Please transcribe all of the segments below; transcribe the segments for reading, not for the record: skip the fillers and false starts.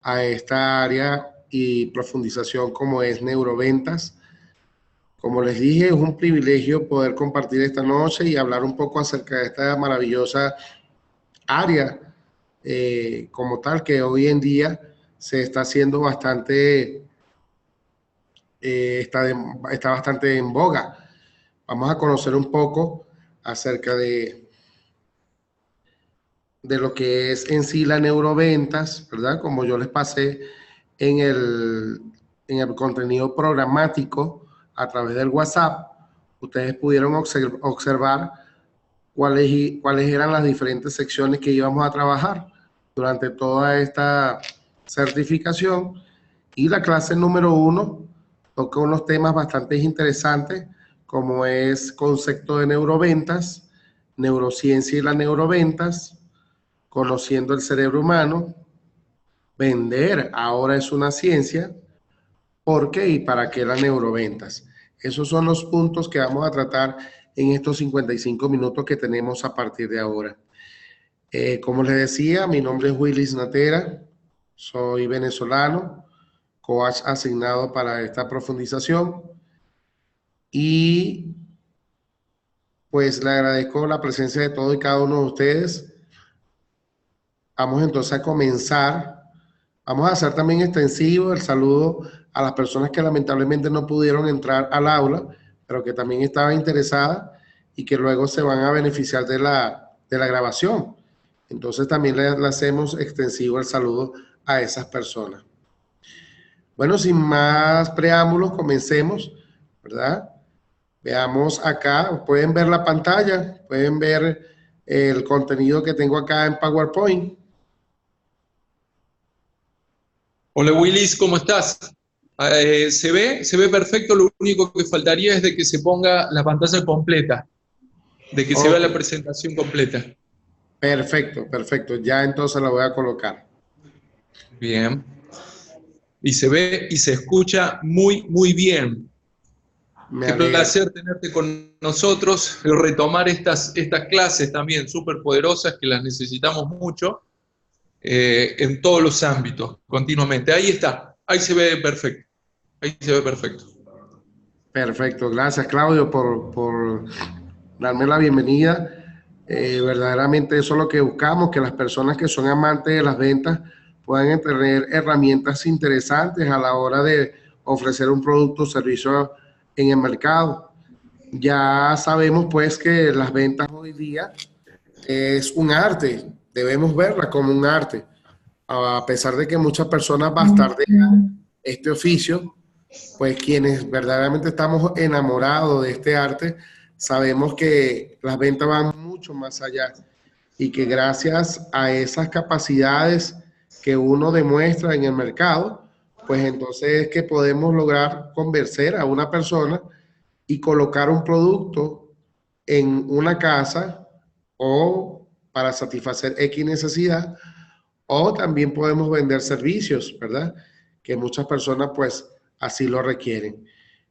a esta área y profundización como es neuroventas. Como les dije, es un privilegio poder compartir esta noche y hablar un poco acerca de esta maravillosa área como tal, que hoy en día se está haciendo bastante, está bastante en boga. Vamos a conocer un poco acerca de lo que es en sí la neuroventas, ¿verdad? Como yo les pasé en el contenido programático a través del WhatsApp, ustedes pudieron observar cuáles eran las diferentes secciones que íbamos a trabajar durante toda esta certificación. Y la clase número 1 toca unos temas bastante interesantes, como es concepto de neuroventas, neurociencia y las neuroventas, conociendo el cerebro humano, vender ahora es una ciencia, ¿por qué y para qué las neuroventas? Esos son los puntos que vamos a tratar en estos 55 minutos que tenemos a partir de ahora. Como les decía, mi nombre es Willis Natera, soy venezolano, coach asignado para esta profundización y pues le agradezco la presencia de todos y cada uno de ustedes. Vamos entonces a comenzar. Vamos a hacer también extensivo el saludo a las personas que lamentablemente no pudieron entrar al aula, pero que también estaban interesadas y que luego se van a beneficiar de la grabación. Entonces también le hacemos extensivo el saludo a esas personas. Bueno, sin más preámbulos, comencemos, ¿verdad? Veamos acá, pueden ver la pantalla, pueden ver el contenido que tengo acá en PowerPoint. Hola Willis, ¿cómo estás? Se ve perfecto, lo único que faltaría es de que se ponga la pantalla completa, de que se vea Ok, la presentación completa. perfecto, perfecto. Ya entonces la voy a colocar. Bien. Y se ve y se escucha muy, muy bien. Me Qué alegra. placer tenerte con nosotros, retomar estas clases también súper poderosas que las necesitamos mucho en todos los ámbitos, continuamente. Ahí está, ahí se ve perfecto, ahí se ve perfecto. Perfecto. Gracias, Claudio, por darme la bienvenida. Verdaderamente eso es lo que buscamos, que las personas que son amantes de las ventas puedan tener herramientas interesantes a la hora de ofrecer un producto o servicio en el mercado. Ya sabemos pues que las ventas hoy día es un arte, debemos verla como un arte, a pesar de que muchas personas bastardean este oficio, pues quienes verdaderamente estamos enamorados de este arte, sabemos que las ventas van mucho más allá y que gracias a esas capacidades que uno demuestra en el mercado, pues entonces es que podemos lograr convencer a una persona y colocar un producto en una casa o para satisfacer X necesidad, o también podemos vender servicios, ¿verdad? Que muchas personas pues así lo requieren.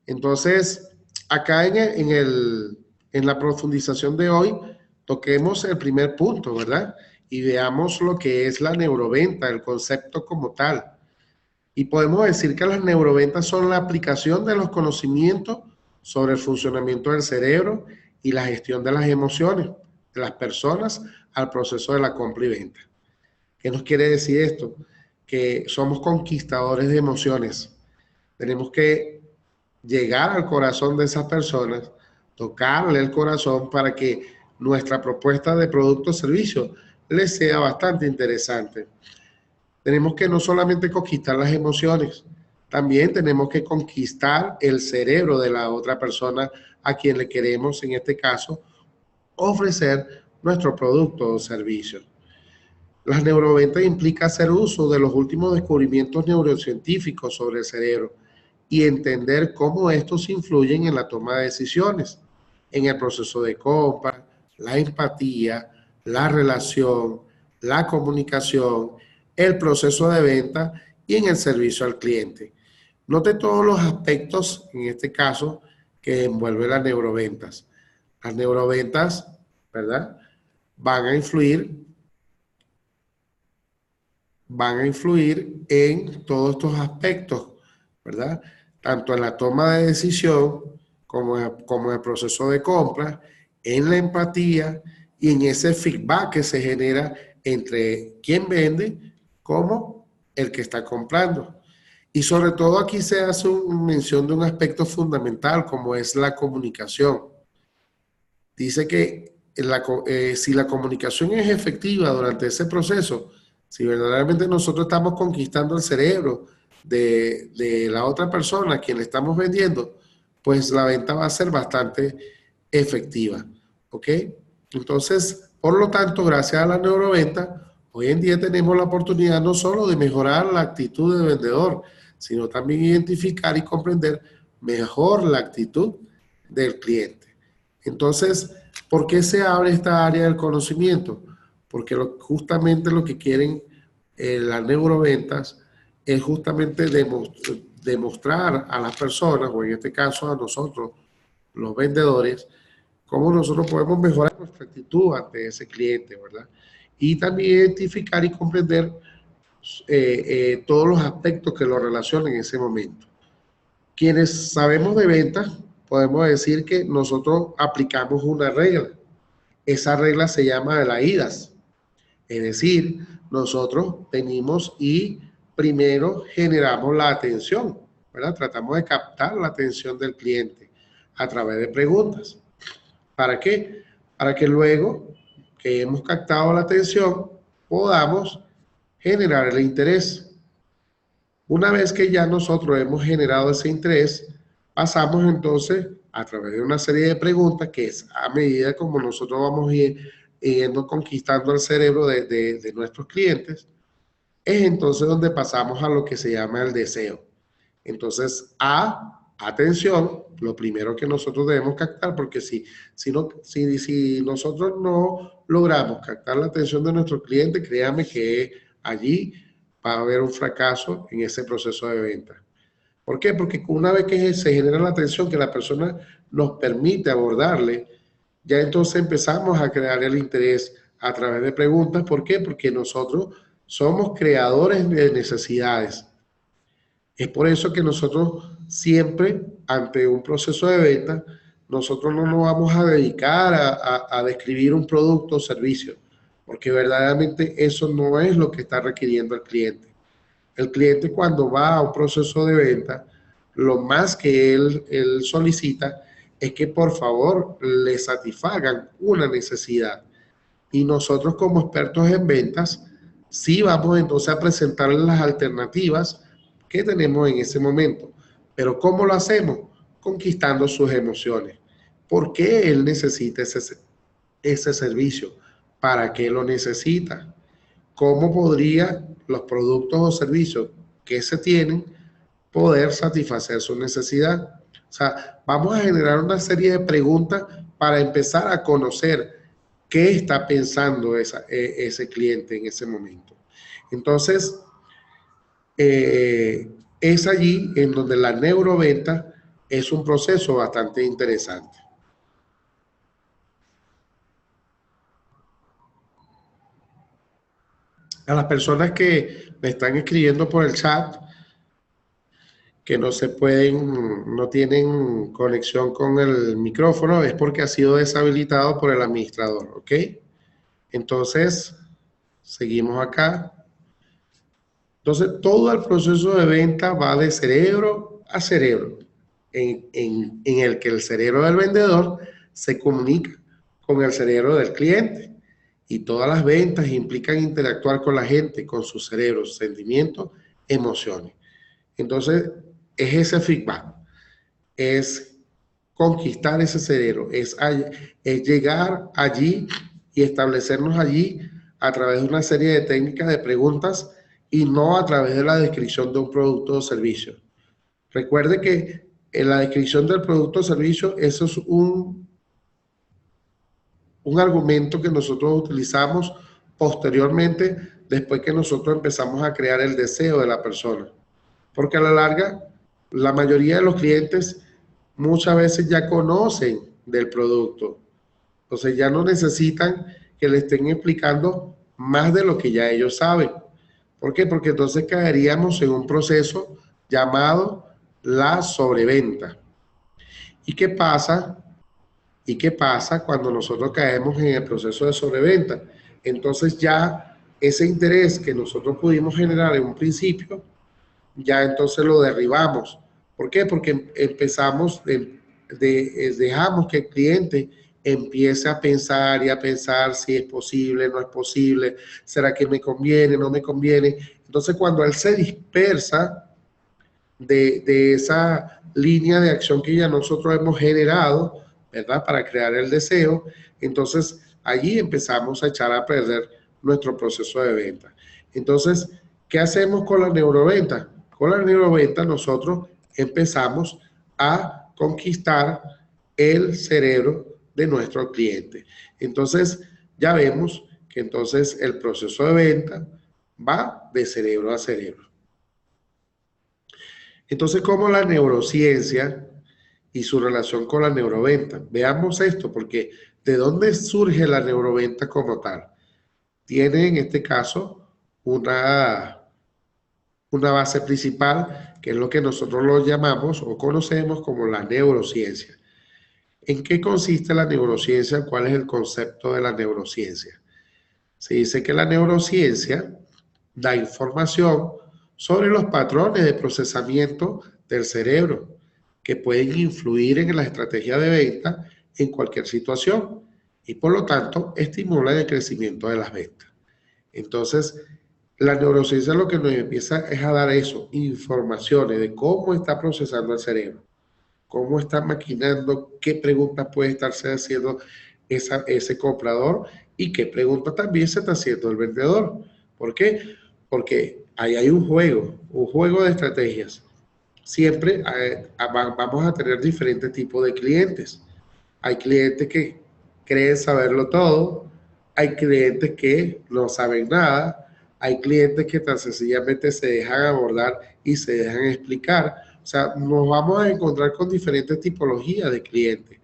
Entonces, acá en la profundización de hoy, toquemos el primer punto, ¿verdad? Y veamos lo que es la neuroventa, el concepto como tal. Y podemos decir que las neuroventas son la aplicación de los conocimientos sobre el funcionamiento del cerebro y la gestión de las emociones de las personas al proceso de la compra y venta. ¿Qué nos quiere decir esto? Que somos conquistadores de emociones. Tenemos que llegar al corazón de esas personas, tocarle el corazón para que nuestra propuesta de producto o servicio les sea bastante interesante. Tenemos que no solamente conquistar las emociones, también tenemos que conquistar el cerebro de la otra persona a quien le queremos, en este caso, ofrecer nuestro producto o servicio. Las neuroventas implica hacer uso de los últimos descubrimientos neurocientíficos sobre el cerebro y entender cómo estos influyen en la toma de decisiones, en el proceso de compra, la empatía, la relación, la comunicación, el proceso de venta y en el servicio al cliente. Note todos los aspectos, en este caso, que envuelve las neuroventas. Las neuroventas, ¿verdad? Van a influir van a influir en todos estos aspectos, ¿verdad? Tanto en la toma de decisión como en el proceso de compra, en la empatía y en ese feedback que se genera entre quien vende como el que está comprando. Y sobre todo aquí se hace mención de un aspecto fundamental como es la comunicación. Dice que si la comunicación es efectiva durante ese proceso, si verdaderamente nosotros estamos conquistando el cerebro de la otra persona a quien le estamos vendiendo, pues la venta va a ser bastante efectiva, ¿ok? Entonces, por lo tanto, gracias a la neuroventa, hoy en día tenemos la oportunidad no solo de mejorar la actitud del vendedor, sino también identificar y comprender mejor la actitud del cliente. Entonces, ¿por qué se abre esta área del conocimiento? Porque justamente lo que quieren las neuroventas es justamente demostrar a las personas, o en este caso a nosotros, los vendedores, cómo nosotros podemos mejorar nuestra actitud ante ese cliente, ¿verdad? Y también identificar y comprender todos los aspectos que lo relacionan en ese momento. Quienes sabemos de ventas, podemos decir que nosotros aplicamos una regla. Esa regla se llama de la IDAS. Es decir, nosotros venimos y primero generamos la atención, ¿verdad? Tratamos de captar la atención del cliente a través de preguntas. ¿Para qué? Para que luego que hemos captado la atención, podamos generar el interés. Una vez que ya nosotros hemos generado ese interés, pasamos entonces a través de una serie de preguntas que es a medida como nosotros vamos yendo conquistando el cerebro de nuestros clientes, es entonces donde pasamos a lo que se llama el deseo. Entonces, atención, lo primero que nosotros debemos captar, porque si nosotros no logramos captar la atención de nuestro cliente, créame que allí va a haber un fracaso en ese proceso de venta. ¿Por qué? Porque una vez que se genera la atención, que la persona nos permite abordarle, ya entonces empezamos a crear el interés a través de preguntas. ¿Por qué? Porque nosotros somos creadores de necesidades. Es por eso que nosotros siempre, ante un proceso de venta, nosotros no nos vamos a dedicar a describir un producto o servicio, porque verdaderamente eso no es lo que está requiriendo el cliente. El cliente cuando va a un proceso de venta, lo más que él solicita es que por favor le satisfagan una necesidad. Y nosotros como expertos en ventas, sí vamos entonces a presentarles las alternativas que tenemos en ese momento. Pero ¿cómo lo hacemos? Conquistando sus emociones. ¿Por qué él necesita ese servicio? ¿Para qué lo necesita? ¿Cómo podría los productos o servicios que se tienen poder satisfacer su necesidad? O sea, vamos a generar una serie de preguntas para empezar a conocer qué está pensando ese cliente en ese momento. Entonces, es allí en donde la neuroventa es un proceso bastante interesante. A las personas que me están escribiendo por el chat, que no tienen conexión con el micrófono, es porque ha sido deshabilitado por el administrador, ¿ok? Entonces, seguimos acá. Entonces, todo el proceso de venta va de cerebro a cerebro, en el que el cerebro del vendedor se comunica con el cerebro del cliente. Y todas las ventas implican interactuar con la gente, con sus cerebros, sentimientos, emociones. Entonces, es ese feedback, es conquistar ese cerebro, es llegar allí y establecernos allí a través de una serie de técnicas de preguntas y no a través de la descripción de un producto o servicio. Recuerde que en la descripción del producto o servicio, eso es un argumento que nosotros utilizamos posteriormente, después que nosotros empezamos a crear el deseo de la persona. Porque a la larga, la mayoría de los clientes muchas veces ya conocen del producto. Entonces ya no necesitan que le estén explicando más de lo que ya ellos saben. ¿Por qué? Porque entonces caeríamos en un proceso llamado la sobreventa. ¿Y qué pasa? ¿Y qué pasa cuando nosotros caemos en el proceso de sobreventa? Entonces ya ese interés que nosotros pudimos generar en un principio, ya entonces lo derribamos. ¿Por qué? Porque empezamos, dejamos que el cliente empiece a pensar y a pensar si es posible, no es posible, será que me conviene, no me conviene. Entonces cuando él se dispersa de esa línea de acción que ya nosotros hemos generado, ¿verdad? Para crear el deseo, entonces allí empezamos a echar a perder nuestro proceso de venta. Entonces, ¿qué hacemos con la neuroventa? Con la neuroventa nosotros empezamos a conquistar el cerebro de nuestro cliente. Entonces, ya vemos que entonces el proceso de venta va de cerebro a cerebro. Entonces, ¿cómo la neurociencia y su relación con la neuroventa? Veamos esto, porque ¿de dónde surge la neuroventa como tal? Tiene en este caso una base principal, que es lo que nosotros lo llamamos o conocemos como la neurociencia. ¿En qué consiste la neurociencia? ¿Cuál es el concepto de la neurociencia? Se dice que la neurociencia da información sobre los patrones de procesamiento del cerebro que pueden influir en la estrategia de venta en cualquier situación y por lo tanto estimula el crecimiento de las ventas. Entonces, la neurociencia lo que nos empieza es a dar eso, informaciones de cómo está procesando el cerebro, cómo está maquinando, qué preguntas puede estarse haciendo ese comprador y qué preguntas también se está haciendo el vendedor. ¿Por qué? Porque ahí hay un juego de estrategias. Siempre vamos a tener diferentes tipos de clientes. Hay clientes que creen saberlo todo, hay clientes que no saben nada, hay clientes que tan sencillamente se dejan abordar y se dejan explicar. O sea, nos vamos a encontrar con diferentes tipologías de clientes.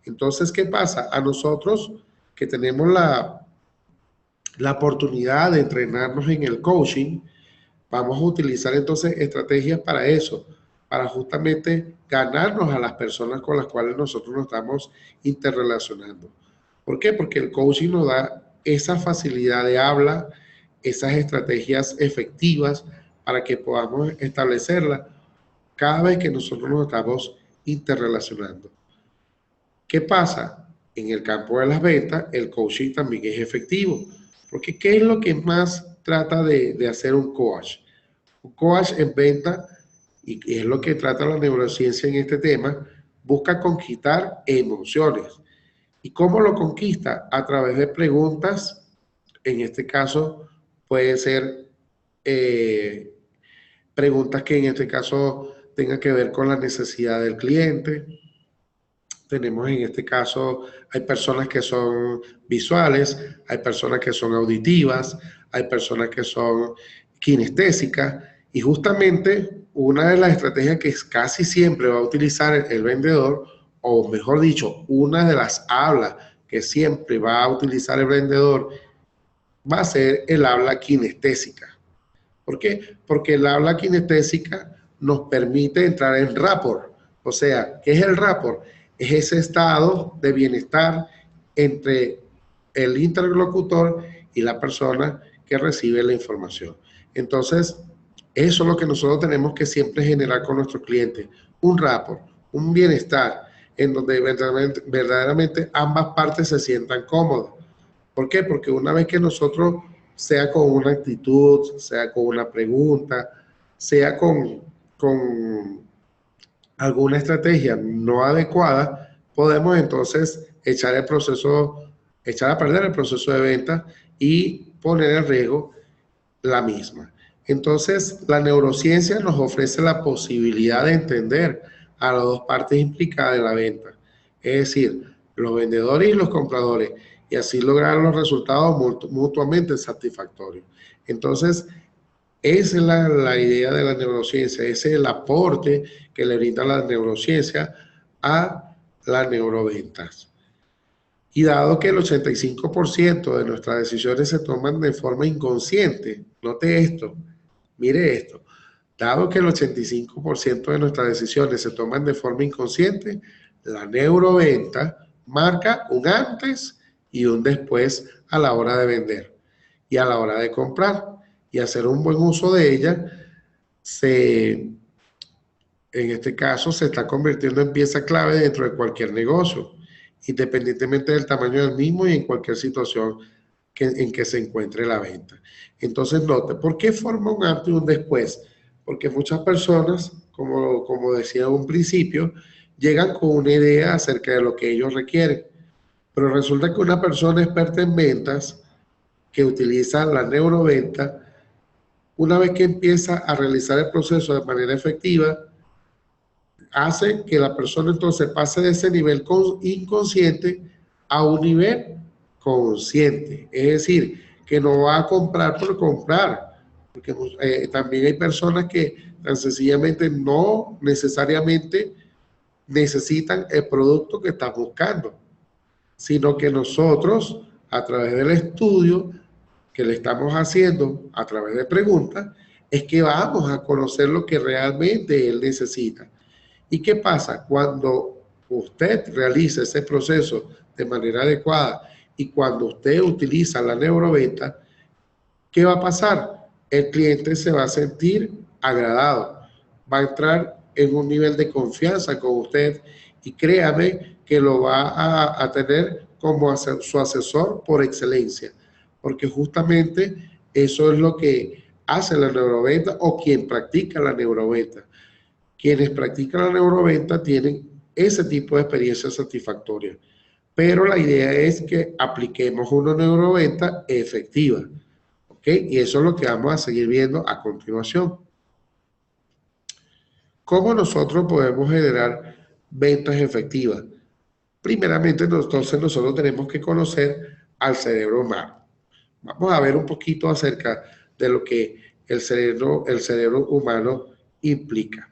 Entonces, ¿qué pasa? A nosotros que tenemos la oportunidad de entrenarnos en el coaching, vamos a utilizar entonces estrategias para eso, para justamente ganarnos a las personas con las cuales nosotros nos estamos interrelacionando. ¿Por qué? Porque el coaching nos da esa facilidad de habla, esas estrategias efectivas para que podamos establecerlas cada vez que nosotros nos estamos interrelacionando. ¿Qué pasa? En el campo de las ventas, el coaching también es efectivo. Porque ¿qué es lo que más trata de hacer un coach? Un coach en venta, y es lo que trata la neurociencia en este tema, busca conquistar emociones. ¿Y cómo lo conquista? A través de preguntas, en este caso puede ser preguntas que en este caso tengan que ver con la necesidad del cliente. Tenemos en este caso, hay personas que son visuales, hay personas que son auditivas, hay personas que son kinestésicas y justamente una de las estrategias que casi siempre va a utilizar el vendedor, o mejor dicho, una de las hablas que siempre va a utilizar el vendedor va a ser el habla kinestésica. ¿Por qué? Porque el habla kinestésica nos permite entrar en rapport. O sea, ¿qué es el rapport? Es ese estado de bienestar entre el interlocutor y la persona que recibe la información. Entonces, eso es lo que nosotros tenemos que siempre generar con nuestros clientes. Un rapport, un bienestar, en donde verdaderamente ambas partes se sientan cómodas. ¿Por qué? Porque una vez que nosotros, sea con una actitud, sea con una pregunta, sea con alguna estrategia no adecuada, podemos entonces echar a perder el proceso de venta y poner en riesgo la misma. Entonces, la neurociencia nos ofrece la posibilidad de entender a las dos partes implicadas en la venta, es decir, los vendedores y los compradores, y así lograr los resultados mutuamente satisfactorios. Entonces, esa es la idea de la neurociencia, ese es el aporte que le brinda la neurociencia a las neuroventas. Y dado que el 85% de nuestras decisiones se toman de forma inconsciente, note esto, mire esto, dado que el 85% de nuestras decisiones se toman de forma inconsciente, la neuroventa marca un antes y un después a la hora de vender y a la hora de comprar. Y hacer un buen uso de ella, en este caso, se está convirtiendo en pieza clave dentro de cualquier negocio, independientemente del tamaño del mismo y en cualquier situación en que se encuentre la venta. Entonces, note, ¿por qué forma un antes y un después? Porque muchas personas, como decía en un principio, llegan con una idea acerca de lo que ellos requieren, pero resulta que una persona experta en ventas que utiliza la neuroventa, una vez que empieza a realizar el proceso de manera efectiva, hace que la persona entonces pase de ese nivel inconsciente a un nivel consciente. Es decir, que no va a comprar por comprar, porque también hay personas que tan sencillamente no necesariamente necesitan el producto que están buscando, sino que nosotros, a través del estudio que le estamos haciendo, a través de preguntas, es que vamos a conocer lo que realmente él necesita. ¿Y qué pasa? Cuando usted realiza ese proceso de manera adecuada y cuando usted utiliza la neuroventa, ¿qué va a pasar? El cliente se va a sentir agradado, va a entrar en un nivel de confianza con usted y créame que lo va a tener como su asesor por excelencia, porque justamente eso es lo que hace la neuroventa o quien practica la neuroventa. Quienes practican la neuroventa tienen ese tipo de experiencia satisfactoria, pero la idea es que apliquemos una neuroventa efectiva. ¿Ok? Y eso es lo que vamos a seguir viendo a continuación. ¿Cómo nosotros podemos generar ventas efectivas? Primeramente, entonces nosotros tenemos que conocer al cerebro humano. Vamos a ver un poquito acerca de lo que el cerebro humano implica.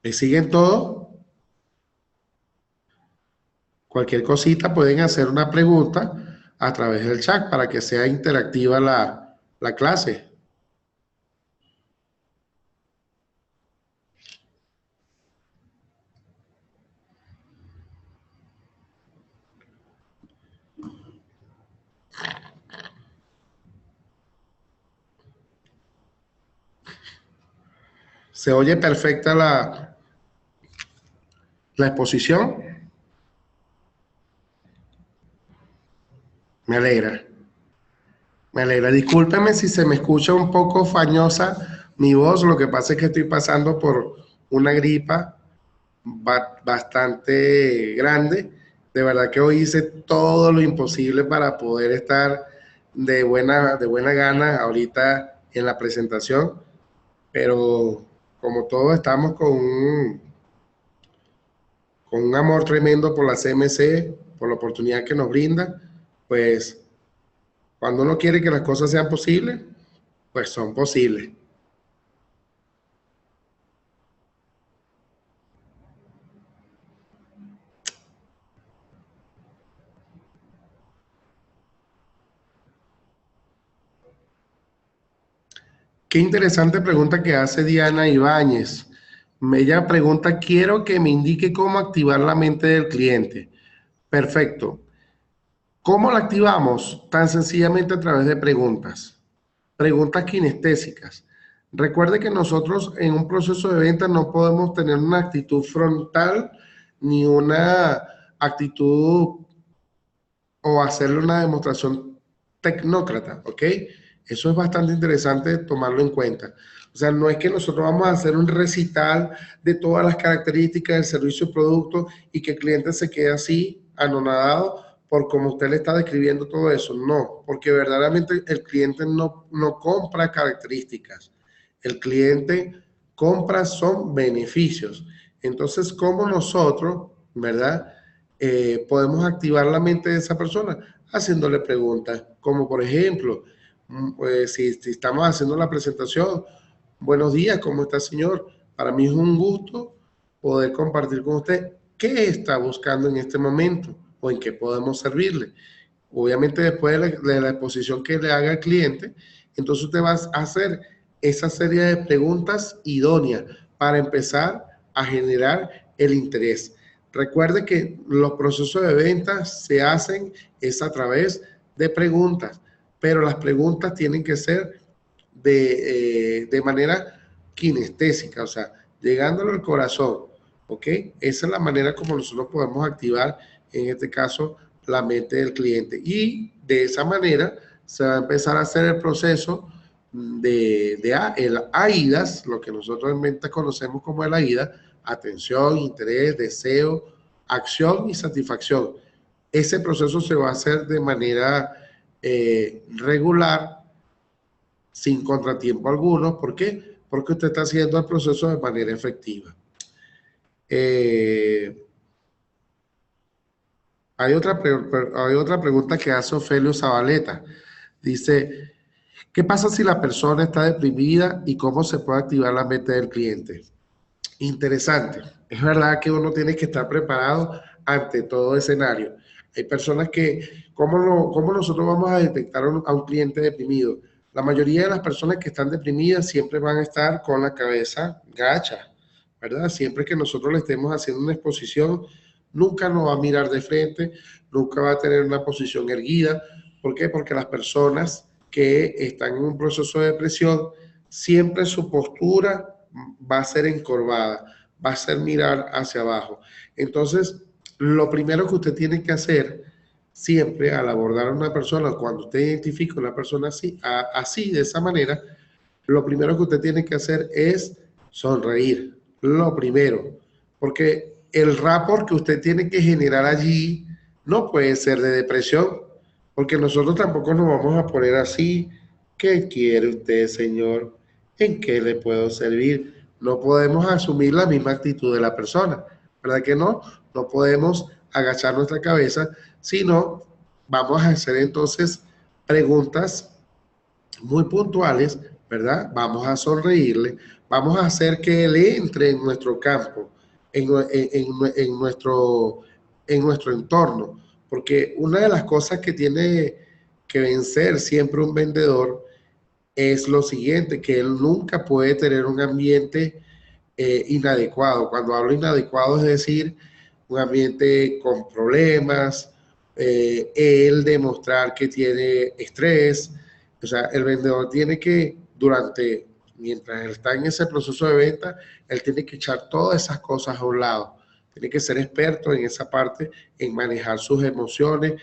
¿Me siguen todos? Cualquier cosita pueden hacer una pregunta a través del chat para que sea interactiva la clase. ¿Se oye perfecta la exposición? Me alegra. Me alegra. Discúlpeme si se me escucha un poco fañosa mi voz. Lo que pasa es que estoy pasando por una gripa bastante grande. De verdad que hoy hice todo lo imposible para poder estar de buena gana ahorita en la presentación. Pero como todos estamos con un amor tremendo por la CMC, por la oportunidad que nos brinda, pues cuando uno quiere que las cosas sean posibles, pues son posibles. Qué interesante pregunta que hace Diana Ibáñez. Ella pregunta, quiero que me indique cómo activar la mente del cliente. Perfecto. ¿Cómo la activamos? Tan sencillamente a través de preguntas. Preguntas kinestésicas. Recuerde que nosotros en un proceso de venta no podemos tener una actitud frontal ni una actitud o hacerle una demostración tecnócrata, ¿ok? Eso es bastante interesante tomarlo en cuenta. O sea, no es que nosotros vamos a hacer un recital de todas las características del servicio o producto y que el cliente se quede así, anonadado, por como usted le está describiendo todo eso. No, porque verdaderamente el cliente no compra características. El cliente compra son beneficios. Entonces, ¿cómo nosotros, verdad, podemos activar la mente de esa persona? Haciéndole preguntas, como por ejemplo, si estamos haciendo la presentación, buenos días, ¿cómo está, señor? Para mí es un gusto poder compartir con usted. qué está buscando en este momento o en qué podemos servirle. Obviamente después de la exposición que le haga al cliente, entonces usted va a hacer esa serie de preguntas idóneas para empezar a generar el interés. Recuerde que los procesos de ventas se hacen es a través de preguntas, pero las preguntas tienen que ser de manera kinestésica, o sea, llegándole al corazón, ¿ok? Esa es la manera como nosotros podemos activar, en este caso, la mente del cliente. Y de esa manera se va a empezar a hacer el proceso el AIDAS, lo que nosotros en ventas conocemos como el AIDA: atención, interés, deseo, acción y satisfacción. Ese proceso se va a hacer de manera regular, sin contratiempo alguno. ¿Por qué? Porque usted está haciendo el proceso de manera efectiva. Hay otra pregunta que hace Ofelio Zabaleta. Dice, ¿qué pasa si la persona está deprimida y cómo se puede activar la mente del cliente? Interesante. Es verdad que uno tiene que estar preparado ante todo escenario. Hay personas que, ¿cómo nosotros vamos a detectar a un cliente deprimido? La mayoría de las personas que están deprimidas siempre van a estar con la cabeza gacha, ¿verdad? Siempre que nosotros le estemos haciendo una exposición, nunca nos va a mirar de frente, nunca va a tener una posición erguida. ¿Por qué? Porque las personas que están en un proceso de depresión, siempre su postura va a ser encorvada, va a ser mirar hacia abajo. Entonces, lo primero que usted tiene que hacer siempre al abordar a una persona, cuando usted identifica a una persona así, de esa manera, lo primero que usted tiene que hacer es sonreír. Lo primero, porque el rapport que usted tiene que generar allí no puede ser de depresión, porque nosotros tampoco nos vamos a poner así. ¿Qué quiere usted, señor? ¿En qué le puedo servir? No podemos asumir la misma actitud de la persona, ¿verdad que no? No podemos agachar nuestra cabeza, sino vamos a hacer entonces preguntas muy puntuales, ¿verdad? Vamos a sonreírle, vamos a hacer que él entre en nuestro campo, en nuestro entorno, porque una de las cosas que tiene que vencer siempre un vendedor es lo siguiente, que él nunca puede tener un ambiente inadecuado. Cuando hablo inadecuado, es decir, un ambiente con problemas, él demostrar que tiene estrés. O sea, el vendedor tiene que, mientras él está en ese proceso de venta, él tiene que echar todas esas cosas a un lado. Tiene que ser experto en esa parte, en manejar sus emociones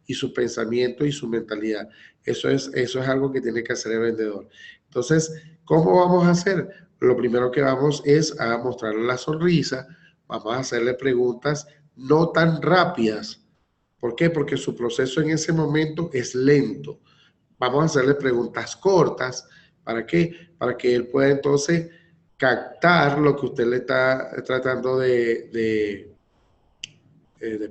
y sus pensamientos y su mentalidad. Eso es algo que tiene que hacer el vendedor. Entonces, ¿cómo vamos a hacer? Lo primero que vamos es a mostrarle la sonrisa, vamos a hacerle preguntas no tan rápidas. ¿Por qué? Porque su proceso en ese momento es lento. Vamos a hacerle preguntas cortas. ¿Para qué? Para que él pueda entonces captar lo que usted le está tratando de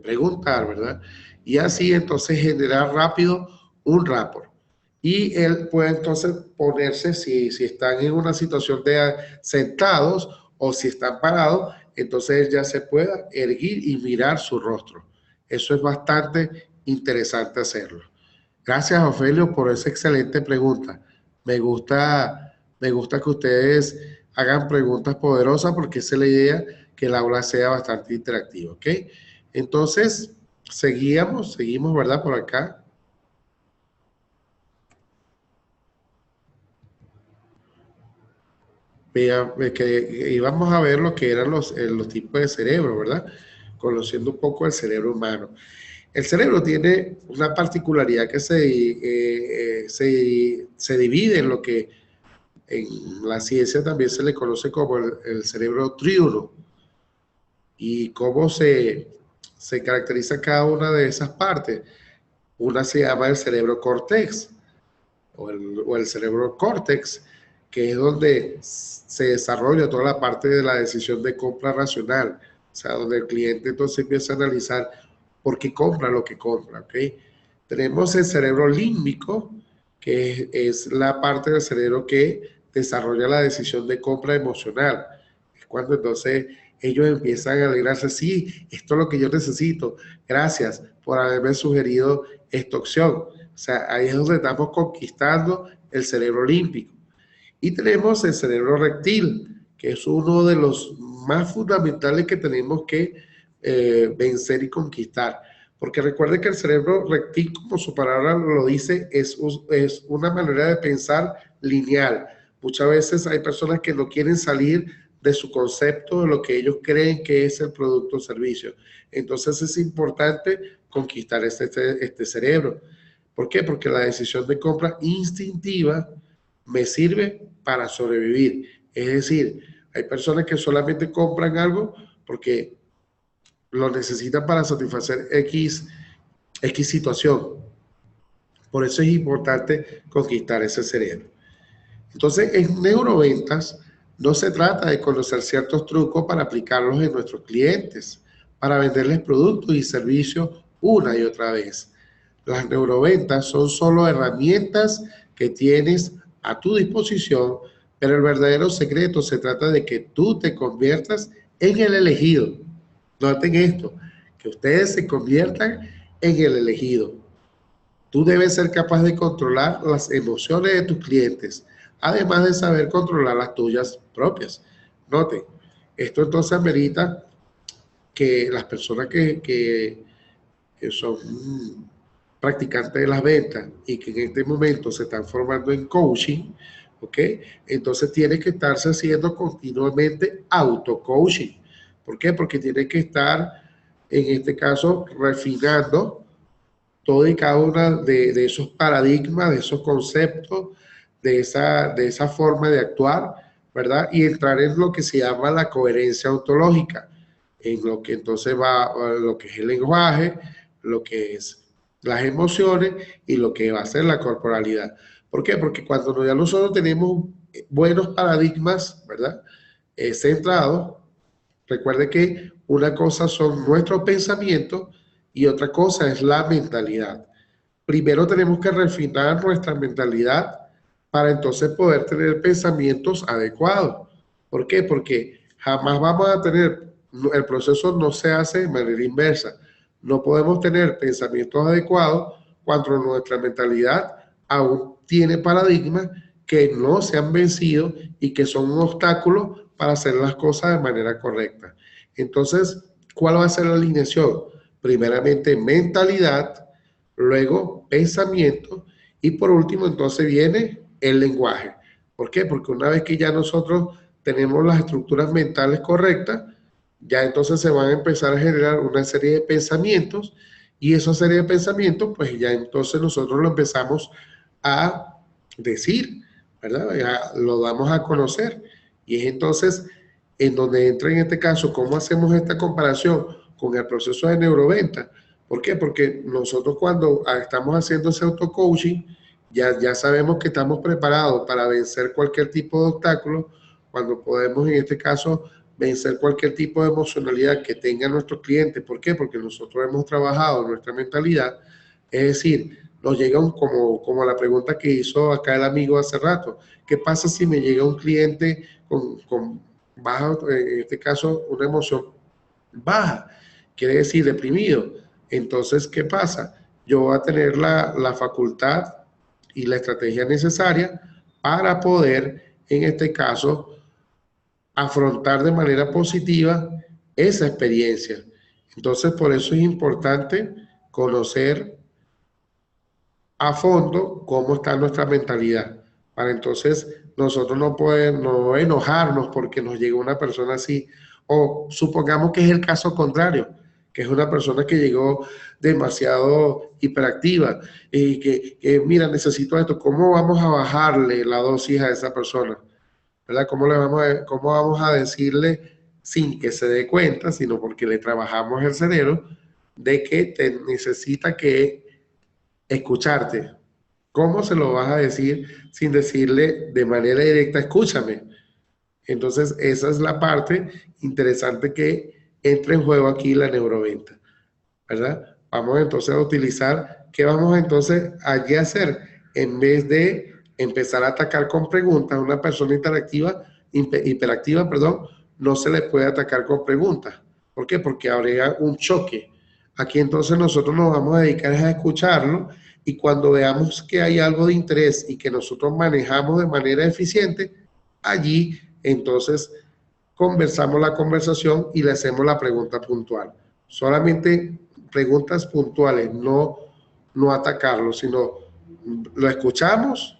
preguntar, ¿verdad? Y así entonces generar rápido un rapport. Y él puede entonces ponerse, si están en una situación de sentados o si están parados, entonces él ya se pueda erguir y mirar su rostro. Eso es bastante interesante hacerlo. Gracias, Ofelio, por esa excelente pregunta. Me gusta que ustedes hagan preguntas poderosas, porque esa es la idea, que el aula sea bastante interactiva, ¿ok? Entonces, seguimos, ¿verdad? Por acá. Que íbamos a ver lo que eran los tipos de cerebro, ¿verdad? Conociendo un poco el cerebro humano. El cerebro tiene una particularidad que se divide en lo que en la ciencia también se le conoce como el cerebro triuno. Y cómo se caracteriza cada una de esas partes. Una se llama el cerebro córtex o el cerebro córtex, que es donde se desarrolla toda la parte de la decisión de compra racional. O sea, donde el cliente entonces empieza a analizar por qué compra lo que compra, ¿ok? Tenemos el cerebro límbico, que es la parte del cerebro que desarrolla la decisión de compra emocional. Es cuando entonces ellos empiezan a alegrarse, sí, esto es lo que yo necesito, gracias por haberme sugerido esta opción. O sea, ahí es donde estamos conquistando el cerebro límbico. Y tenemos el cerebro reptil, que es uno de los más fundamentales que tenemos que vencer y conquistar. Porque recuerde que el cerebro reptil, como su palabra lo dice, es una manera de pensar lineal. Muchas veces hay personas que no quieren salir de su concepto, de lo que ellos creen que es el producto o servicio. Entonces es importante conquistar este cerebro. ¿Por qué? Porque la decisión de compra instintiva me sirve para sobrevivir. Es decir, hay personas que solamente compran algo porque lo necesitan para satisfacer X situación. Por eso es importante conquistar ese cerebro. Entonces, en neuroventas no se trata de conocer ciertos trucos para aplicarlos en nuestros clientes, para venderles productos y servicios una y otra vez. Las neuroventas son solo herramientas que tienes a tu disposición, pero el verdadero secreto se trata de que tú te conviertas en el elegido. Noten esto, que ustedes se conviertan en el elegido. Tú debes ser capaz de controlar las emociones de tus clientes, además de saber controlar las tuyas propias. Noten, esto entonces amerita que las personas que son practicantes de las ventas y que en este momento se están formando en coaching, ¿ok? Entonces tiene que estarse haciendo continuamente auto-coaching. ¿Por qué? Porque tiene que estar, en este caso, refinando todo y cada uno de esos paradigmas, de esos conceptos, de esa forma de actuar, ¿verdad? Y entrar en lo que se llama la coherencia ontológica, en lo que entonces va, lo que es el lenguaje, lo que es las emociones y lo que va a ser la corporalidad. ¿Por qué? Porque cuando ya nosotros tenemos buenos paradigmas, ¿verdad? Centrados, recuerde que una cosa son nuestros pensamientos y otra cosa es la mentalidad. Primero tenemos que refinar nuestra mentalidad para entonces poder tener pensamientos adecuados. ¿Por qué? Porque jamás vamos a tener, el proceso no se hace de manera inversa. No podemos tener pensamientos adecuados cuando nuestra mentalidad aún tiene paradigmas que no se han vencido y que son un obstáculo para hacer las cosas de manera correcta. Entonces, ¿cuál va a ser la alineación? Primeramente, mentalidad, luego pensamiento y por último entonces viene el lenguaje. ¿Por qué? Porque una vez que ya nosotros tenemos las estructuras mentales correctas, ya entonces se van a empezar a generar una serie de pensamientos y esa serie de pensamientos pues ya entonces nosotros lo empezamos a decir, ¿verdad? Ya lo damos a conocer y es entonces en donde entra en este caso cómo hacemos esta comparación con el proceso de neuroventa. ¿Por qué? Porque nosotros cuando estamos haciendo ese auto-coaching, ya sabemos que estamos preparados para vencer cualquier tipo de obstáculo, cuando podemos en este caso vencer cualquier tipo de emocionalidad que tenga nuestros clientes. ¿Por qué? Porque nosotros hemos trabajado nuestra mentalidad. Es decir, nos llega como la pregunta que hizo acá el amigo hace rato. ¿Qué pasa si me llega un cliente con baja, en este caso, una emoción baja? Quiere decir deprimido. Entonces, ¿qué pasa? Yo voy a tener la facultad y la estrategia necesaria para poder, en este caso, afrontar de manera positiva esa experiencia. Entonces, por eso es importante conocer a fondo cómo está nuestra mentalidad, para entonces nosotros no enojarnos porque nos llega una persona así, o supongamos que es el caso contrario, que es una persona que llegó demasiado hiperactiva y que mira, necesito esto, ¿cómo vamos a bajarle la dosis a esa persona? ¿Verdad? ¿Cómo vamos a decirle sin que se dé cuenta, sino porque le trabajamos el cerebro, de que te necesita que escucharte? ¿Cómo se lo vas a decir sin decirle de manera directa, escúchame? Entonces, esa es la parte interesante que entra en juego aquí la neuroventa, ¿verdad? Vamos entonces a utilizar, ¿qué vamos entonces allí a hacer? En vez de empezar a atacar con preguntas a una persona hiperactiva, perdón, no se le puede atacar con preguntas. ¿Por qué? Porque habría un choque. Aquí entonces nosotros nos vamos a dedicar a escucharlo y cuando veamos que hay algo de interés y que nosotros manejamos de manera eficiente, allí entonces conversamos la conversación y le hacemos la pregunta puntual. Solamente preguntas puntuales, no atacarlo, sino lo escuchamos,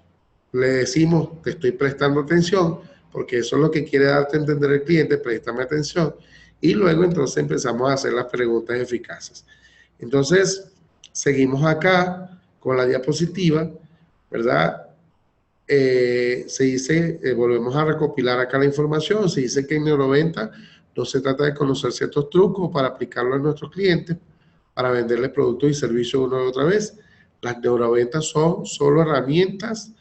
le decimos, te estoy prestando atención, porque eso es lo que quiere darte a entender el cliente, préstame atención, y luego entonces empezamos a hacer las preguntas eficaces. Entonces, seguimos acá con la diapositiva, ¿verdad? Se dice, volvemos a recopilar acá la información, se dice que en neuroventa no se trata de conocer ciertos trucos para aplicarlo a nuestros clientes, para venderles productos y servicios una y otra vez. Las neuroventas son solo herramientas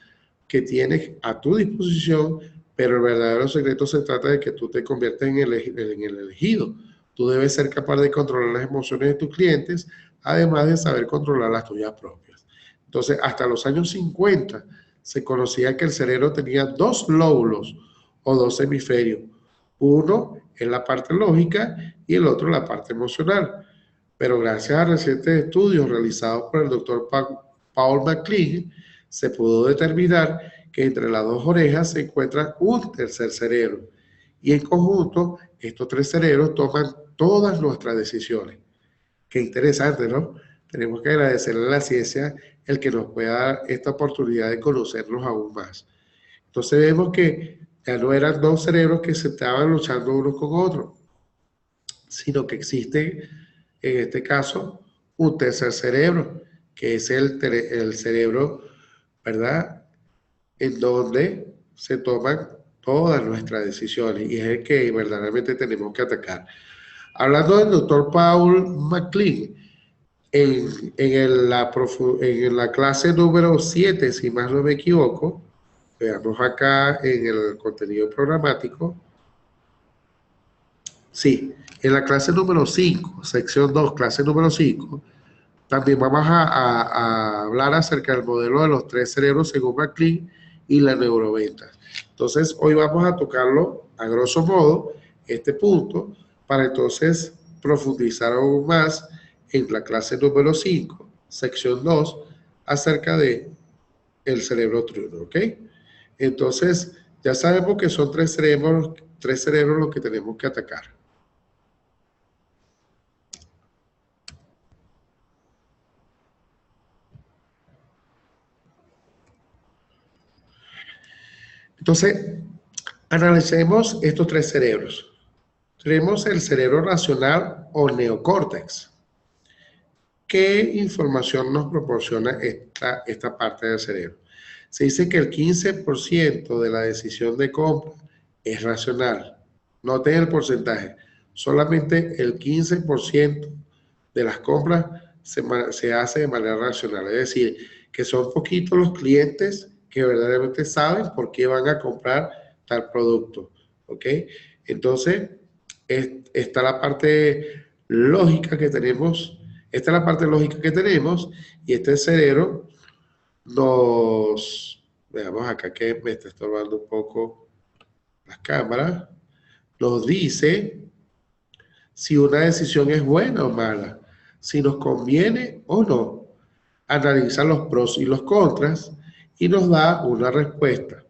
que tienes a tu disposición, pero el verdadero secreto se trata de que tú te conviertas en el elegido. Tú debes ser capaz de controlar las emociones de tus clientes, además de saber controlar las tuyas propias. Entonces, hasta los años 50, se conocía que el cerebro tenía dos lóbulos o dos hemisferios. Uno en la parte lógica y el otro en la parte emocional. Pero gracias a recientes estudios realizados por el doctor Paul MacLean, se pudo determinar que entre las dos orejas se encuentra un tercer cerebro. Y en conjunto, estos tres cerebros toman todas nuestras decisiones. Qué interesante, ¿no? Tenemos que agradecerle a la ciencia el que nos pueda dar esta oportunidad de conocernos aún más. Entonces vemos que ya no eran dos cerebros que se estaban luchando unos con otros, sino que existe, en este caso, un tercer cerebro, que es el cerebro, ¿verdad?, en donde se toman todas nuestras decisiones y es el que verdaderamente tenemos que atacar. Hablando del doctor Paul MacLean, en la clase número 7, si más no me equivoco, veamos acá en el contenido programático, sí, en la clase número 5, sección 2, clase número 5, también vamos a hablar acerca del modelo de los tres cerebros según MacLean y la neuroventa. Entonces, hoy vamos a tocarlo a grosso modo, este punto, para entonces profundizar aún más en la clase número 5, sección 2, acerca de el cerebro triuno, ¿ok? Entonces, ya sabemos que son tres cerebros los que tenemos que atacar. Entonces, analicemos estos tres cerebros. Tenemos el cerebro racional o neocórtex. ¿Qué información nos proporciona esta parte del cerebro? Se dice que el 15% de la decisión de compra es racional. Noten el porcentaje. Solamente el 15% de las compras se hace de manera racional. Es decir, que son poquitos los clientes que verdaderamente saben por qué van a comprar tal producto. ¿Ok? Entonces, está la parte lógica que tenemos. Esta es la parte lógica que tenemos y este cerebro veamos acá que me está estorbando un poco las cámaras, nos dice si una decisión es buena o mala, si nos conviene o no. Analiza los pros y los contras y nos da una respuesta.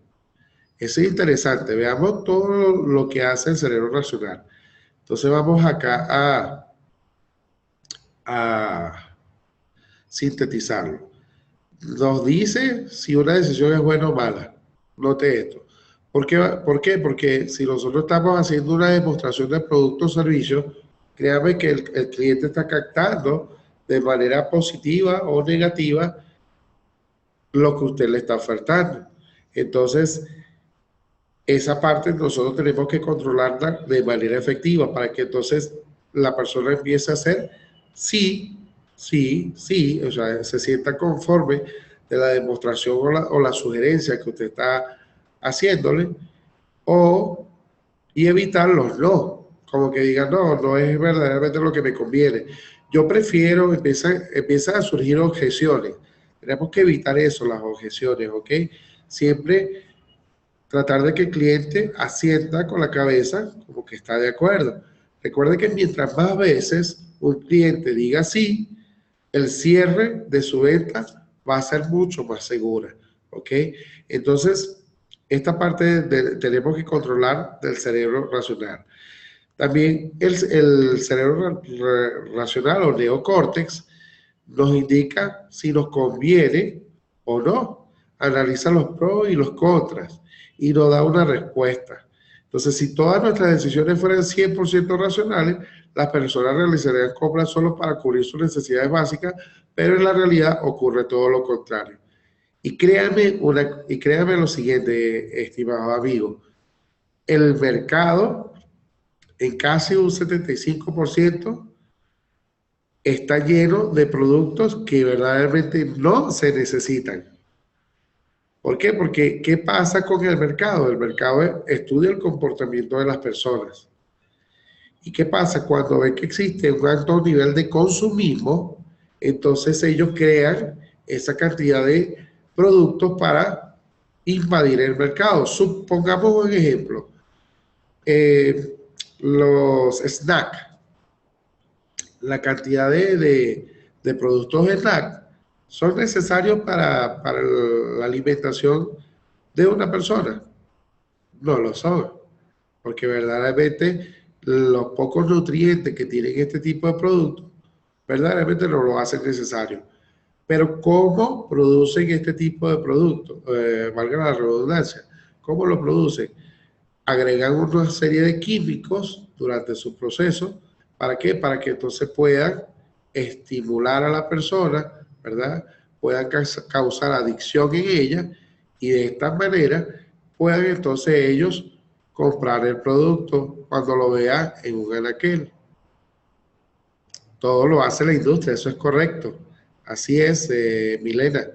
Eso es interesante. Veamos todo lo que hace el cerebro racional. Entonces vamos acá a sintetizarlo. Nos dice si una decisión es buena o mala. Note esto. ¿Por qué? Porque si nosotros estamos haciendo una demostración de producto o servicio, créame que el cliente está captando de manera positiva o negativa lo que usted le está ofertando. Entonces, esa parte nosotros tenemos que controlarla de manera efectiva para que entonces la persona empiece a hacer sí, o sea, se sienta conforme de la demostración o la sugerencia que usted está haciéndole, y evitar los no, como que digan, no es verdaderamente lo que me conviene. Yo prefiero, empiezan a surgir objeciones. Tenemos que evitar eso, las objeciones, ¿ok? Siempre tratar de que el cliente asienta con la cabeza como que está de acuerdo. Recuerde que mientras más veces un cliente diga sí, el cierre de su venta va a ser mucho más segura, ¿ok? Entonces, esta parte tenemos que controlar del cerebro racional. También el cerebro racional o neocórtex nos indica si nos conviene o no. Analiza los pros y los contras y nos da una respuesta. Entonces, si todas nuestras decisiones fueran 100% racionales, las personas realizarían compras solo para cubrir sus necesidades básicas, pero en la realidad ocurre todo lo contrario. Y créanme lo siguiente, estimado amigo, el mercado en casi un 75% está lleno de productos que verdaderamente no se necesitan. ¿Por qué? Porque ¿qué pasa con el mercado? El mercado estudia el comportamiento de las personas. ¿Y qué pasa? Cuando ven que existe un alto nivel de consumismo, entonces ellos crean esa cantidad de productos para invadir el mercado. Supongamos un ejemplo. Los snacks, la cantidad de productos snack son necesarios para la alimentación de una persona. No lo son, porque verdaderamente los pocos nutrientes que tienen este tipo de productos, verdaderamente no lo hacen necesario. Pero ¿cómo producen este tipo de productos? Valga la redundancia, ¿cómo lo producen? Agregan una serie de químicos durante su proceso. ¿Para qué? Para que entonces puedan estimular a la persona, ¿verdad? Puedan causar adicción en ella y de esta manera puedan entonces ellos comprar el producto cuando lo vean en un anaquel. Todo lo hace la industria, eso es correcto. Así es, Milena.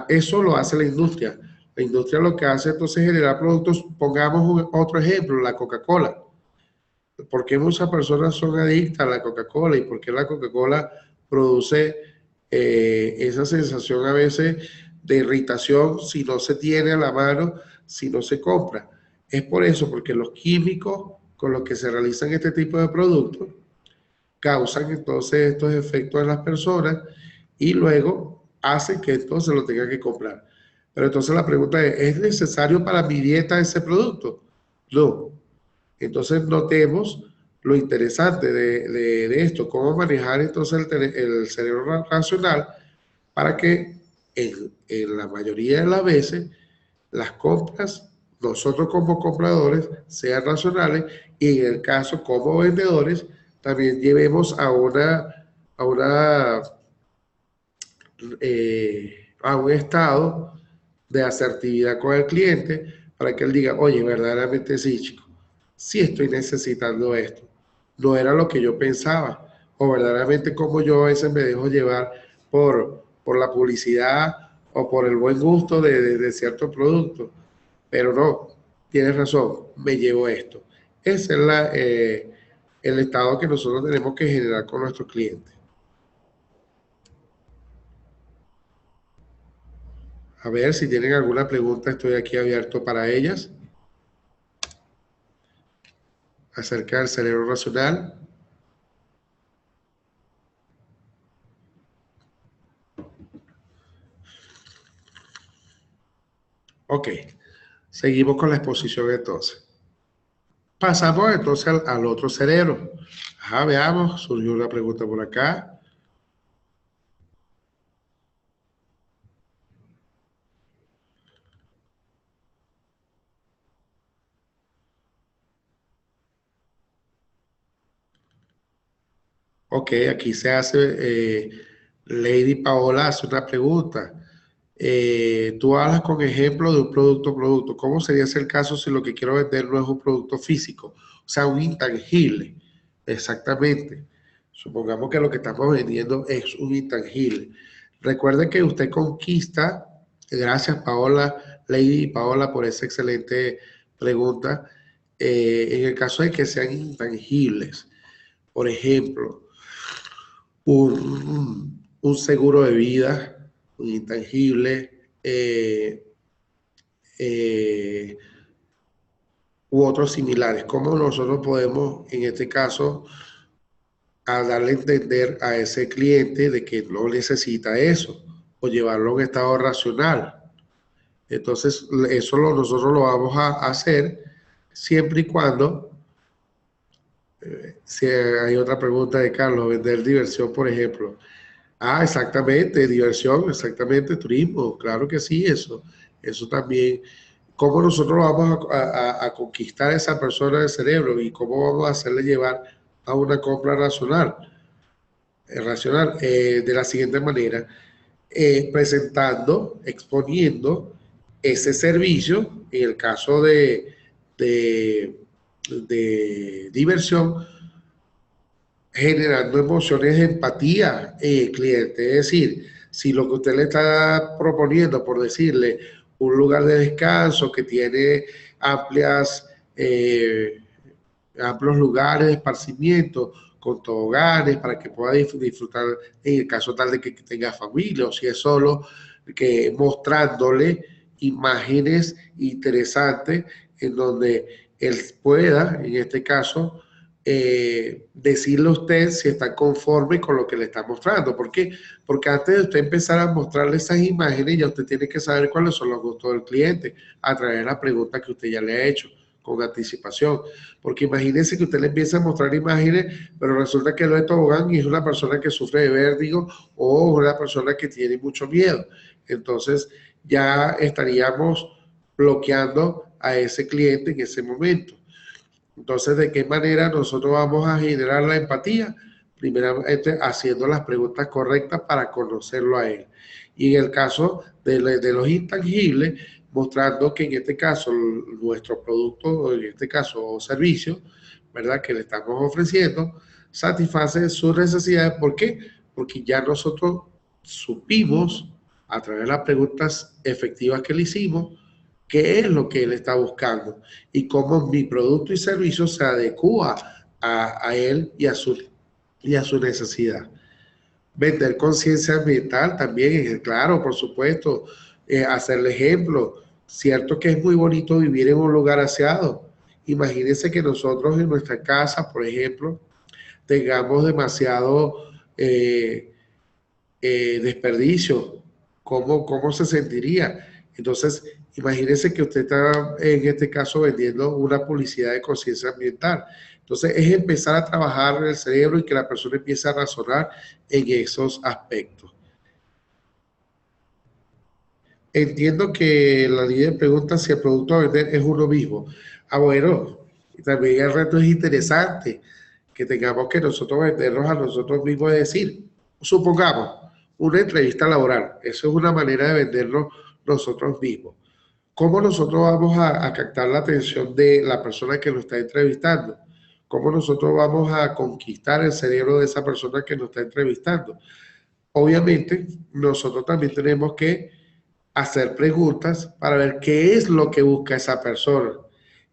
Eso lo hace la industria. La industria lo que hace entonces es generar productos. Pongamos otro ejemplo, la Coca-Cola. ¿Por qué muchas personas son adictas a la Coca-Cola y por qué la Coca-Cola produce esa sensación a veces de irritación si no se tiene a la mano, si no se compra? Es por eso, porque los químicos con los que se realizan este tipo de productos causan entonces estos efectos en las personas y luego hacen que entonces lo tengan que comprar. Pero entonces la pregunta ¿es necesario para mi dieta ese producto? No. Entonces notemos lo interesante de esto, cómo manejar entonces el cerebro racional para que en la mayoría de las veces las compras, nosotros como compradores, sean racionales y en el caso como vendedores, también llevemos a un estado de asertividad con el cliente para que él diga, oye, verdaderamente sí, chico, sí estoy necesitando esto. No era lo que yo pensaba. O verdaderamente como yo a veces me dejo llevar por la publicidad o por el buen gusto de ciertos productos. Pero no, tienes razón, me llevo esto. Ese es el estado que nosotros tenemos que generar con nuestros clientes. A ver si tienen alguna pregunta, estoy aquí abierto para ellas. Acerca del cerebro racional. Ok, seguimos con la exposición entonces. Pasamos entonces al otro cerebro. Ajá, veamos, surgió una pregunta por acá. Ok, aquí se hace, Lady Paola hace una pregunta. Tú hablas con ejemplo de un producto. ¿Cómo sería ese el caso si lo que quiero vender no es un producto físico? O sea, un intangible. Exactamente. Supongamos que lo que estamos vendiendo es un intangible. Recuerde que usted conquista, gracias Paola, Lady Paola, por esa excelente pregunta, en el caso de que sean intangibles. Por ejemplo, un seguro de vida, un intangible, u otros similares. ¿Cómo nosotros podemos, en este caso, a darle a entender a ese cliente de que no necesita eso o llevarlo a un estado racional? Entonces, eso nosotros lo vamos a hacer siempre y cuando, si hay otra pregunta de Carlos, vender diversión, por ejemplo. Ah, exactamente, diversión, exactamente, turismo, claro que sí, eso también. ¿Cómo nosotros vamos a conquistar a esa persona del cerebro y cómo vamos a hacerle llevar a una compra racional? De la siguiente manera, presentando, exponiendo ese servicio, en el caso de diversión, generando emociones de empatía en el cliente. Es decir, si lo que usted le está proponiendo, por decirle, un lugar de descanso que tiene amplios lugares de esparcimiento, con toboganes para que pueda disfrutar en el caso tal de que tenga familia, o si es solo que mostrándole imágenes interesantes en donde él pueda, en este caso, decirle a usted si está conforme con lo que le está mostrando. ¿Por qué? Porque antes de usted empezar a mostrarle esas imágenes, ya usted tiene que saber cuáles son los gustos del cliente a través de la pregunta que usted ya le ha hecho con anticipación. Porque imagínese que usted le empieza a mostrar imágenes, pero resulta que no es tobogán y es una persona que sufre de vértigo o una persona que tiene mucho miedo. Entonces ya estaríamos bloqueando a ese cliente en ese momento. Entonces, ¿de qué manera nosotros vamos a generar la empatía? Primeramente, haciendo las preguntas correctas para conocerlo a él. Y en el caso de los intangibles, mostrando que en este caso nuestro producto, o en este caso o servicio, ¿verdad?, que le estamos ofreciendo, satisface sus necesidades. ¿Por qué? Porque ya nosotros supimos, a través de las preguntas efectivas que le hicimos, qué es lo que él está buscando y cómo mi producto y servicio se adecua a él y a su necesidad. Vender conciencia ambiental también, claro, por supuesto, hacerle ejemplo. Cierto que es muy bonito vivir en un lugar aseado. Imagínense que nosotros en nuestra casa, por ejemplo, tengamos demasiado desperdicio. ¿Cómo se sentiría? Entonces, imagínense que usted está, en este caso, vendiendo una publicidad de conciencia ambiental. Entonces, es empezar a trabajar en el cerebro y que la persona empiece a razonar en esos aspectos. Entiendo que la línea de preguntas si el producto a vender es uno mismo. Ah, bueno, y también el reto es interesante, que tengamos que nosotros vendernos a nosotros mismos, es decir, supongamos, una entrevista laboral. Eso es una manera de vendernos nosotros mismos. ¿Cómo nosotros vamos a captar la atención de la persona que nos está entrevistando? ¿Cómo nosotros vamos a conquistar el cerebro de esa persona que nos está entrevistando? Obviamente, nosotros también tenemos que hacer preguntas para ver qué es lo que busca esa persona.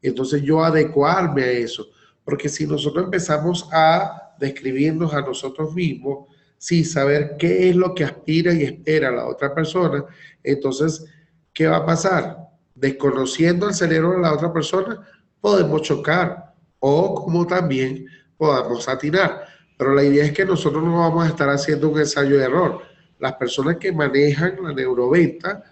Entonces, yo adecuarme a eso. Porque si nosotros empezamos a describirnos a nosotros mismos, sin saber qué es lo que aspira y espera la otra persona, entonces, ¿qué va a pasar? Desconociendo el cerebro de la otra persona, podemos chocar o como también podamos atinar. Pero la idea es que nosotros no vamos a estar haciendo un ensayo de error. Las personas que manejan la neuroventa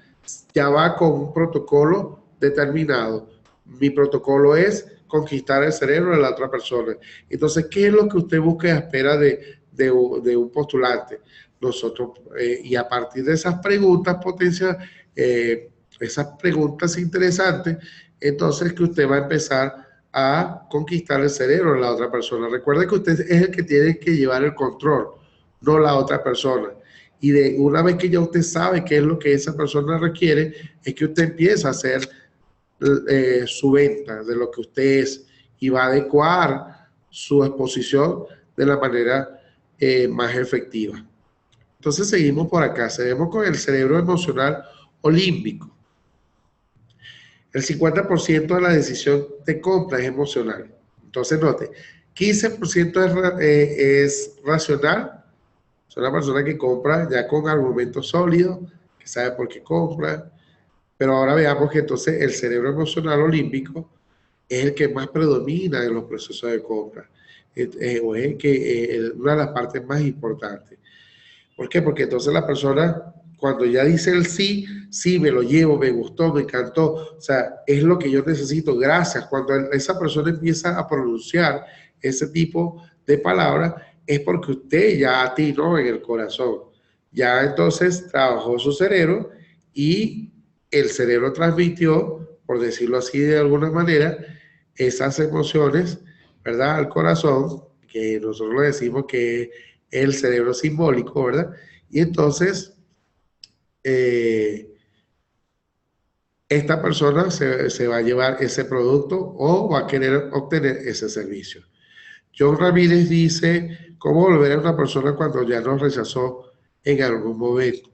ya va con un protocolo determinado. Mi protocolo es conquistar el cerebro de la otra persona. Entonces, ¿qué es lo que usted busca y espera de un postulante? Nosotros, y a partir de esas preguntas potenciales, esas preguntas interesantes, entonces que usted va a empezar a conquistar el cerebro de la otra persona. Recuerde que usted es el que tiene que llevar el control, no la otra persona. Y una vez que ya usted sabe qué es lo que esa persona requiere, es que usted empieza a hacer su venta de lo que usted es y va a adecuar su exposición de la manera más efectiva. Entonces seguimos por acá, seguimos con el cerebro emocional o límbico. El 50% de la decisión de compra es emocional. Entonces note, 15% es racional. Es una persona que compra ya con argumentos sólidos, que sabe por qué compra. Pero ahora veamos que entonces el cerebro emocional o límbico es el que más predomina en los procesos de compra, o es el que, una de las partes más importantes. ¿Por qué? Porque entonces la persona, cuando ya dice el sí, sí, me lo llevo, me gustó, me encantó, o sea, es lo que yo necesito, gracias. Cuando esa persona empieza a pronunciar ese tipo de palabras, es porque usted ya atinó en el corazón. Ya entonces trabajó su cerebro y el cerebro transmitió, por decirlo así de alguna manera, esas emociones, ¿verdad? Al corazón, que nosotros le decimos que es el cerebro simbólico, ¿verdad? Y entonces, eh, esta persona se va a llevar ese producto o va a querer obtener ese servicio. John Ramírez dice, ¿cómo volver a una persona cuando ya nos rechazó en algún momento?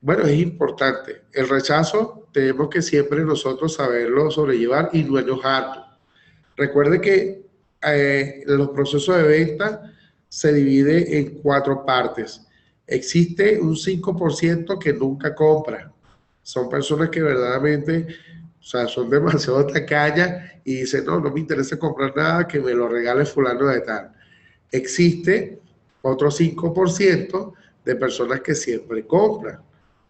Bueno, es importante. El rechazo tenemos que siempre nosotros saberlo sobrellevar y no enojarnos. Recuerde que los procesos de venta se divide en 4 partes. Existe un 5% que nunca compra. Son personas que verdaderamente, o sea, son demasiado tacañas y dicen, no, no me interesa comprar nada, que me lo regale fulano de tal. Existe otro 5% de personas que siempre compran,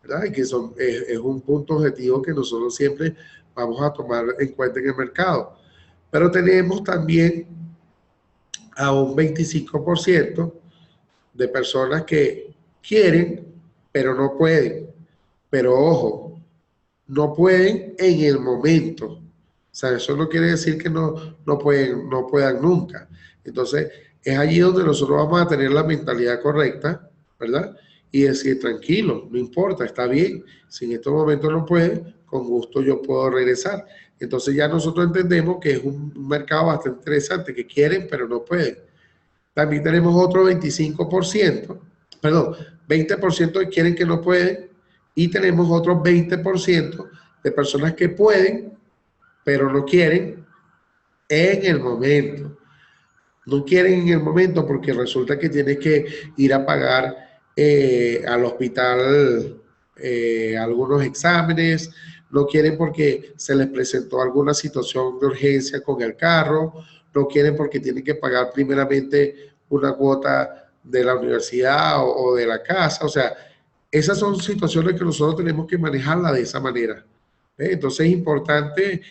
¿verdad? Y que es un punto objetivo que nosotros siempre vamos a tomar en cuenta en el mercado. Pero tenemos también a un 25% de personas que quieren, pero no pueden. Pero ojo, no pueden en el momento. O sea, eso no quiere decir que no puedan nunca. Entonces, es allí donde nosotros vamos a tener la mentalidad correcta, ¿verdad? Y decir, tranquilo, no importa, está bien. Si en estos momentos no pueden, con gusto yo puedo regresar. Entonces ya nosotros entendemos que es un mercado bastante interesante, que quieren, pero no pueden. También tenemos otro 25%, perdón, 20% que quieren que no pueden, y tenemos otro 20% de personas que pueden, pero no quieren en el momento. No quieren en el momento porque resulta que tienes que ir a pagar al hospital algunos exámenes, no quieren porque se les presentó alguna situación de urgencia con el carro, no quieren porque tienen que pagar primeramente una cuota de la universidad o de la casa, o sea, esas son situaciones que nosotros tenemos que manejarla de esa manera. Entonces es importante,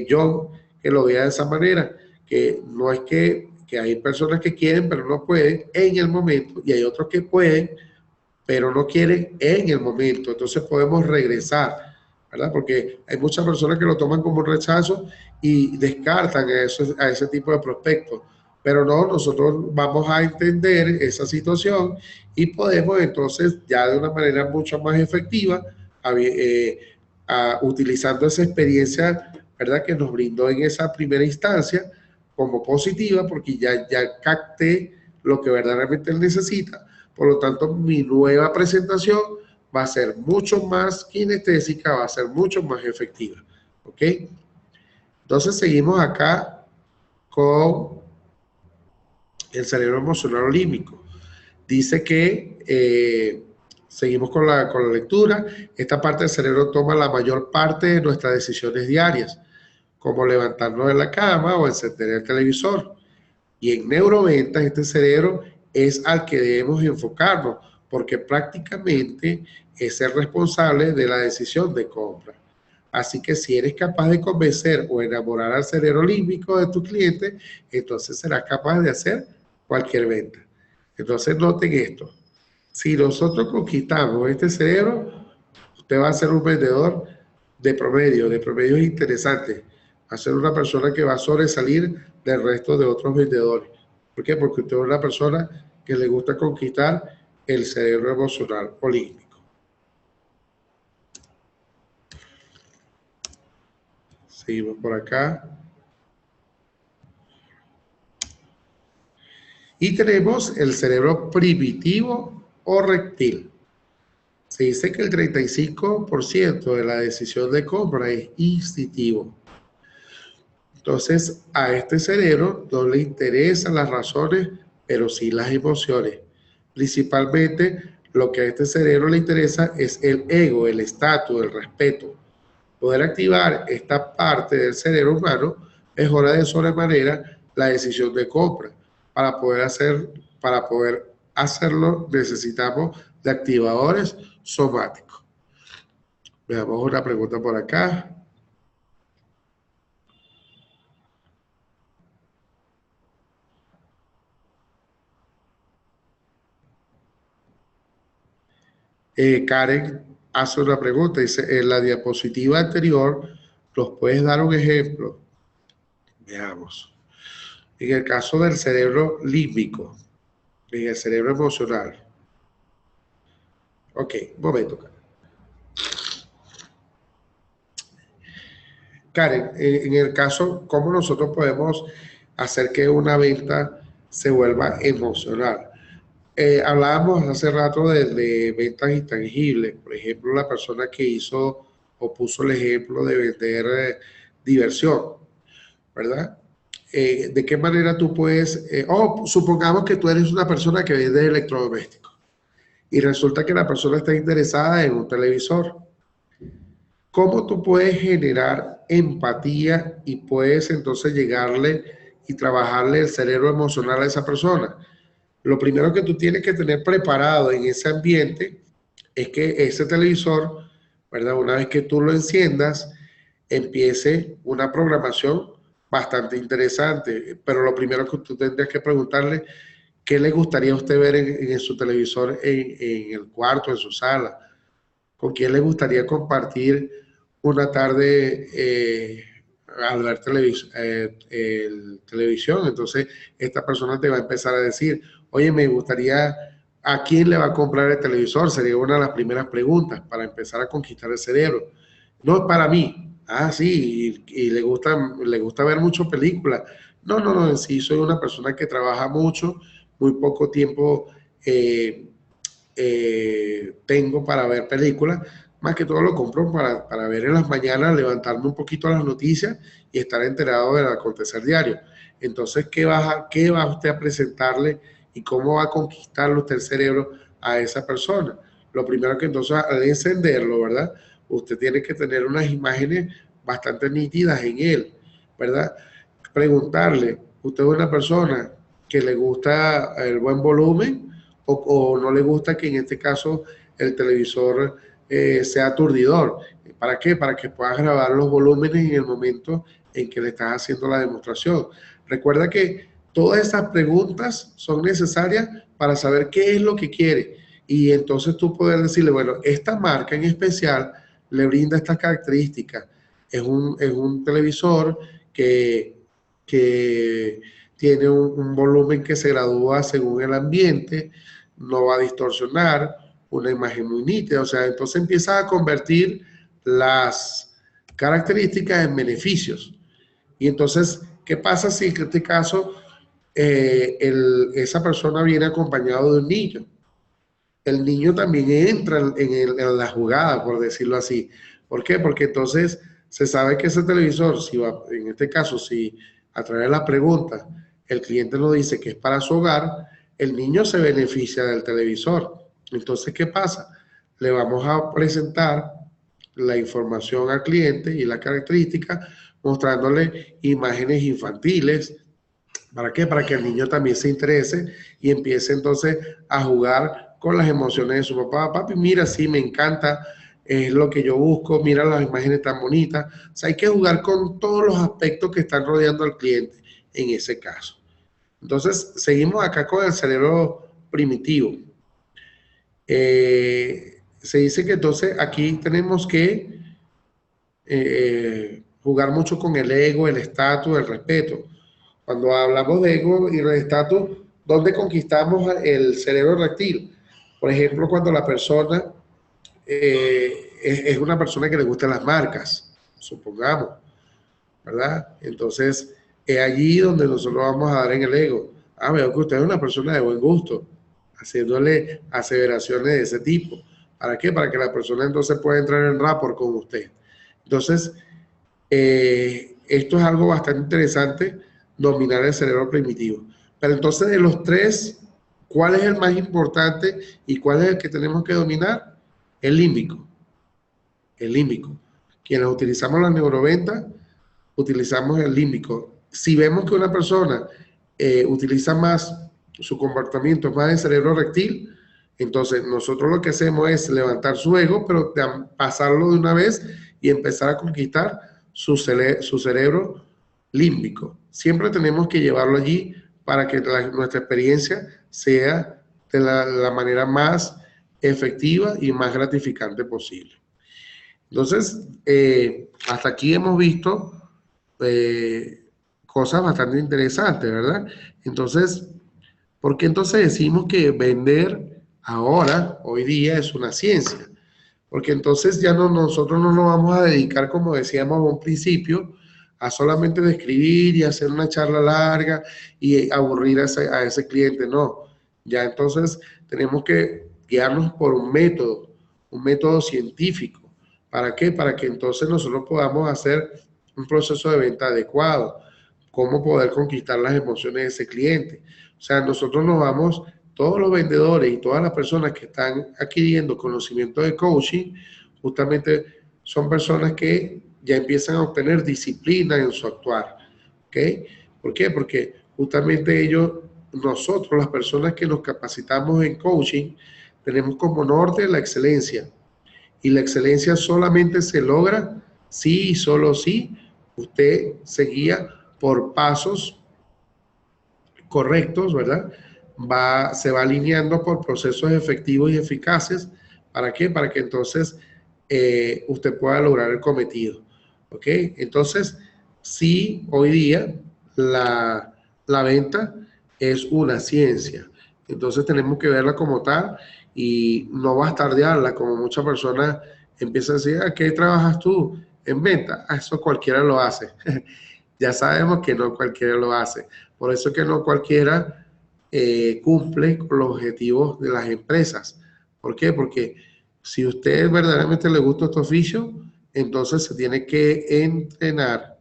John, que lo vea de esa manera, que no es que hay personas que quieren pero no pueden en el momento y hay otros que pueden pero no quieren en el momento. Entonces podemos regresar, ¿verdad? Porque hay muchas personas que lo toman como un rechazo y descartan a ese tipo de prospectos. Pero no, nosotros vamos a entender esa situación y podemos entonces ya de una manera mucho más efectiva, utilizando esa experiencia, ¿verdad? Que nos brindó en esa primera instancia como positiva, porque ya capté lo que verdaderamente él necesita. Por lo tanto, mi nueva presentación va a ser mucho más kinestésica, va a ser mucho más efectiva. ¿Ok? Entonces, seguimos acá con el cerebro emocional límbico. Dice que seguimos con la lectura. Esta parte del cerebro toma la mayor parte de nuestras decisiones diarias, como levantarnos de la cama o encender el televisor. Y en neuroventas, este cerebro es al que debemos enfocarnos, porque prácticamente es el responsable de la decisión de compra. Así que si eres capaz de convencer o enamorar al cerebro límbico de tu cliente, entonces serás capaz de hacer cualquier venta. Entonces noten esto. Si nosotros conquistamos este cerebro, usted va a ser un vendedor de promedios interesantes. Va a ser una persona que va a sobresalir del resto de otros vendedores. ¿Por qué? Porque usted es una persona que le gusta conquistar el cerebro emocional o límbico. Seguimos por acá. Y tenemos el cerebro primitivo o reptil. Se dice que el 35% de la decisión de compra es instintivo. Entonces, a este cerebro no le interesan las razones, pero sí las emociones. Principalmente Lo que a este cerebro le interesa es el ego, el estatus, el respeto. Poder activar esta parte del cerebro humano mejora de sobremanera la decisión de compra. Para poder hacerlo necesitamos de activadores somáticos. Veamos una pregunta por acá. Karen hace una pregunta, dice, en la diapositiva anterior, ¿nos puedes dar un ejemplo? Veamos. En el caso del cerebro límbico, en el cerebro emocional. Ok, un momento, Karen. Karen, en el caso, ¿cómo nosotros podemos hacer que una venta se vuelva emocional? Hablábamos hace rato de ventas intangibles, por ejemplo, la persona que hizo o puso el ejemplo de vender diversión, ¿verdad? ¿De qué manera tú puedes, supongamos que tú eres una persona que vende electrodomésticos y resulta que la persona está interesada en un televisor? ¿Cómo tú puedes generar empatía y puedes entonces llegarle y trabajarle el cerebro emocional a esa persona? Lo primero que tú tienes que tener preparado en ese ambiente es que ese televisor, ¿verdad? Una vez que tú lo enciendas, empiece una programación bastante interesante. Pero lo primero que tú tendrías que preguntarle, ¿qué le gustaría a usted ver en su televisor, en el cuarto, en su sala? ¿Con quién le gustaría compartir una tarde al ver televisión? Entonces, esta persona te va a empezar a decir, oye, me gustaría, ¿a quién le va a comprar el televisor? Sería una de las primeras preguntas para empezar a conquistar el cerebro. No es para mí. Ah, sí, y le gusta ver mucho películas. No, no, no, en sí soy una persona que trabaja mucho, muy poco tiempo tengo para ver películas, más que todo lo compro para ver en las mañanas, levantarme un poquito las noticias y estar enterado del acontecer diario. Entonces, ¿qué va usted a presentarle y cómo va a conquistarle usted el cerebro a esa persona? Lo primero que entonces, al encenderlo, ¿verdad? Usted tiene que tener unas imágenes bastante nítidas en él, ¿verdad? Preguntarle, ¿usted es una persona que le gusta el buen volumen o no le gusta que en este caso el televisor sea aturdidor? ¿Para qué? Para que puedas grabar los volúmenes en el momento en que le estás haciendo la demostración. Recuerda que todas esas preguntas son necesarias para saber qué es lo que quiere y entonces tú poder decirle, bueno, esta marca en especial le brinda estas características. Es un televisor que tiene un volumen que se gradúa según el ambiente, no va a distorsionar, una imagen muy nítida, o sea, entonces empieza a convertir las características en beneficios. Y entonces, ¿qué pasa si en este caso esa persona viene acompañado de un niño? El niño también entra en la jugada, por decirlo así. ¿Por qué? Porque entonces se sabe que ese televisor, si va, en este caso, si a través de las preguntas el cliente nos dice que es para su hogar, el niño se beneficia del televisor. Entonces, ¿qué pasa? Le vamos a presentar la información al cliente y las características, mostrándole imágenes infantiles. ¿Para qué? Para que el niño también se interese y empiece entonces a jugar con las emociones de su papá. Papi, mira, sí, me encanta, es lo que yo busco, mira las imágenes tan bonitas. O sea, hay que jugar con todos los aspectos que están rodeando al cliente en ese caso. Entonces, seguimos acá con el cerebro primitivo. Se dice que entonces aquí tenemos que jugar mucho con el ego, el estatus, el respeto. Cuando hablamos de ego y de estatus, ¿dónde conquistamos el cerebro reptil? Por ejemplo, cuando la persona es una persona que le gustan las marcas, supongamos, ¿verdad? Entonces, es allí donde nosotros vamos a dar en el ego. Ah, veo que usted es una persona de buen gusto, haciéndole aseveraciones de ese tipo. ¿Para qué? Para que la persona entonces pueda entrar en rapport con usted. Entonces, esto es algo bastante interesante, dominar el cerebro primitivo. Pero entonces, de los tres ¿Cuál es el más importante y cuál es el que tenemos que dominar? El límbico. El límbico. Quienes utilizamos la neuroventa, utilizamos el límbico. Si vemos que una persona utiliza más, su comportamiento más del cerebro rectil, entonces nosotros lo que hacemos es levantar su ego, pero pasarlo de una vez y empezar a conquistar su cerebro límbico. Siempre tenemos que llevarlo allí para que nuestra experiencia sea de la manera más efectiva y más gratificante posible. Entonces, hasta aquí hemos visto cosas bastante interesantes, ¿verdad? Entonces, ¿por qué entonces decimos que vender ahora, hoy día, es una ciencia? Porque entonces ya nosotros no nos vamos a dedicar, como decíamos a un principio, a solamente describir y hacer una charla larga y aburrir a ese cliente, no. Ya entonces tenemos que guiarnos por un método científico. ¿Para qué? Para que entonces nosotros podamos hacer un proceso de venta adecuado, cómo poder conquistar las emociones de ese cliente. O sea, nosotros nos vamos, todos los vendedores y todas las personas que están adquiriendo conocimiento de coaching, justamente son personas que ya empiezan a obtener disciplina en su actuar. ¿Ok? ¿Por qué? Porque justamente nosotros, las personas que nos capacitamos en coaching, tenemos como norte la excelencia. Y la excelencia solamente se logra si y solo si usted se guía por pasos correctos, ¿verdad? Se va alineando por procesos efectivos y eficaces. ¿Para qué? Para que entonces usted pueda lograr el cometido. ¿Ok? Entonces, sí, hoy día la venta es una ciencia. Entonces tenemos que verla como tal y no bastardearla, como muchas personas empiezan a decir, ¿a qué trabajas tú en venta? Eso cualquiera lo hace. Ya sabemos que no cualquiera lo hace. Por eso que no cualquiera cumple con los objetivos de las empresas. ¿Por qué? Porque si a usted verdaderamente le gusta este oficio, entonces se tiene que entrenar,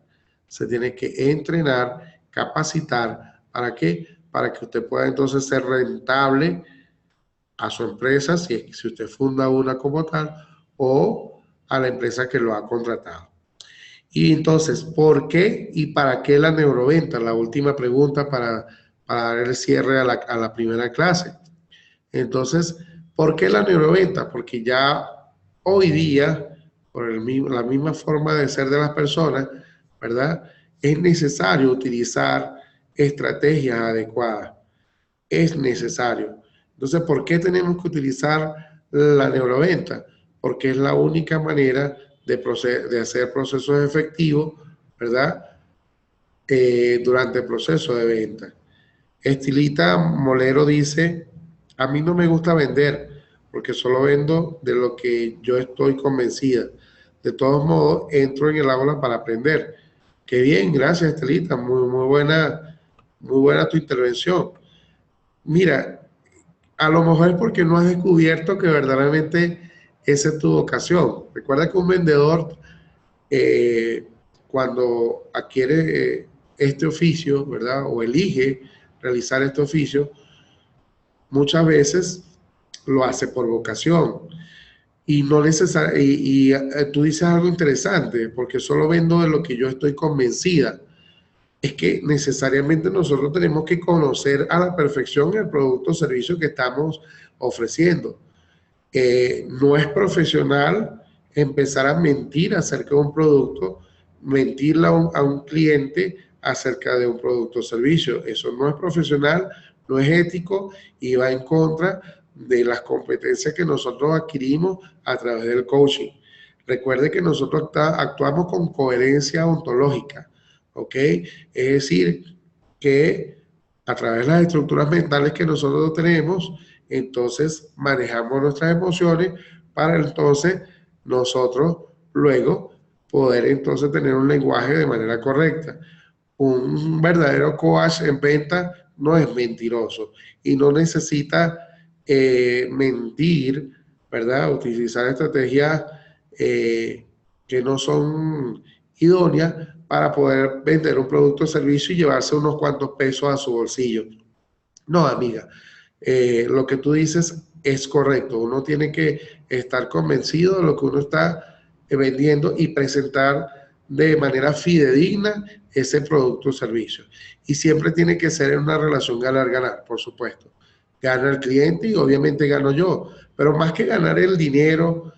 capacitar. ¿Para qué? Para que usted pueda entonces ser rentable a su empresa, si usted funda una como tal, o a la empresa que lo ha contratado. Y entonces, ¿por qué y para qué la neuroventa? La última pregunta para dar el cierre a la primera clase. Entonces, ¿por qué la neuroventa? Porque ya hoy día, por la misma forma de ser de las personas, ¿verdad? Es necesario utilizar estrategias adecuadas. Es necesario. Entonces, ¿por qué tenemos que utilizar la neuroventa? Porque es la única manera de hacer procesos efectivos, ¿verdad? Durante el proceso de venta. Estilita Molero dice, a mí no me gusta vender, porque solo vendo de lo que yo estoy convencida. De todos modos, entro en el aula para aprender. Qué bien, gracias Estelita, muy buena tu intervención. Mira, a lo mejor es porque no has descubierto que verdaderamente esa es tu vocación. Recuerda que un vendedor, cuando adquiere este oficio, ¿verdad? O elige realizar este oficio, muchas veces lo hace por vocación. Y no necesariamente, tú dices algo interesante, porque solo vendo de lo que yo estoy convencida. Es que necesariamente nosotros tenemos que conocer a la perfección el producto o servicio que estamos ofreciendo. No es profesional empezar a mentir acerca de un producto, mentirle a un cliente acerca de un producto o servicio. Eso no es profesional, no es ético y va en contra de las competencias que nosotros adquirimos a través del coaching. Recuerde que nosotros actuamos con coherencia ontológica, ¿ok? Es decir, que a través de las estructuras mentales que nosotros tenemos, entonces manejamos nuestras emociones para entonces nosotros luego poder entonces tener un lenguaje de manera correcta. Un verdadero coach en venta no es mentiroso y no necesita mentir, ¿verdad? Utilizar estrategias que no son idóneas para poder vender un producto o servicio y llevarse unos cuantos pesos a su bolsillo. No, amiga, lo que tú dices es correcto. Uno tiene que estar convencido de lo que uno está vendiendo y presentar de manera fidedigna ese producto o servicio. Y siempre tiene que ser en una relación ganar-ganar, por supuesto. Gana el cliente y obviamente gano yo. Pero más que ganar el dinero,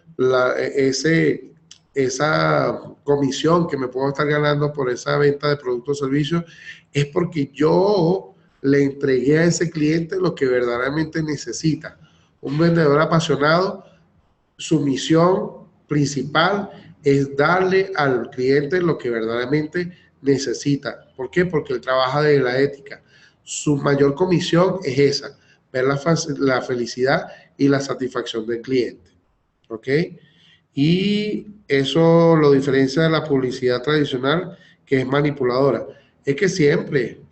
esa comisión que me puedo estar ganando por esa venta de productos o servicios, es porque yo le entregué a ese cliente lo que verdaderamente necesita. Un vendedor apasionado, su misión principal es darle al cliente lo que verdaderamente necesita. ¿Por qué? Porque él trabaja de la ética. Su mayor comisión es esa, ver la felicidad y la satisfacción del cliente. ¿Ok? Y eso lo diferencia de la publicidad tradicional, que es manipuladora. Es que siempre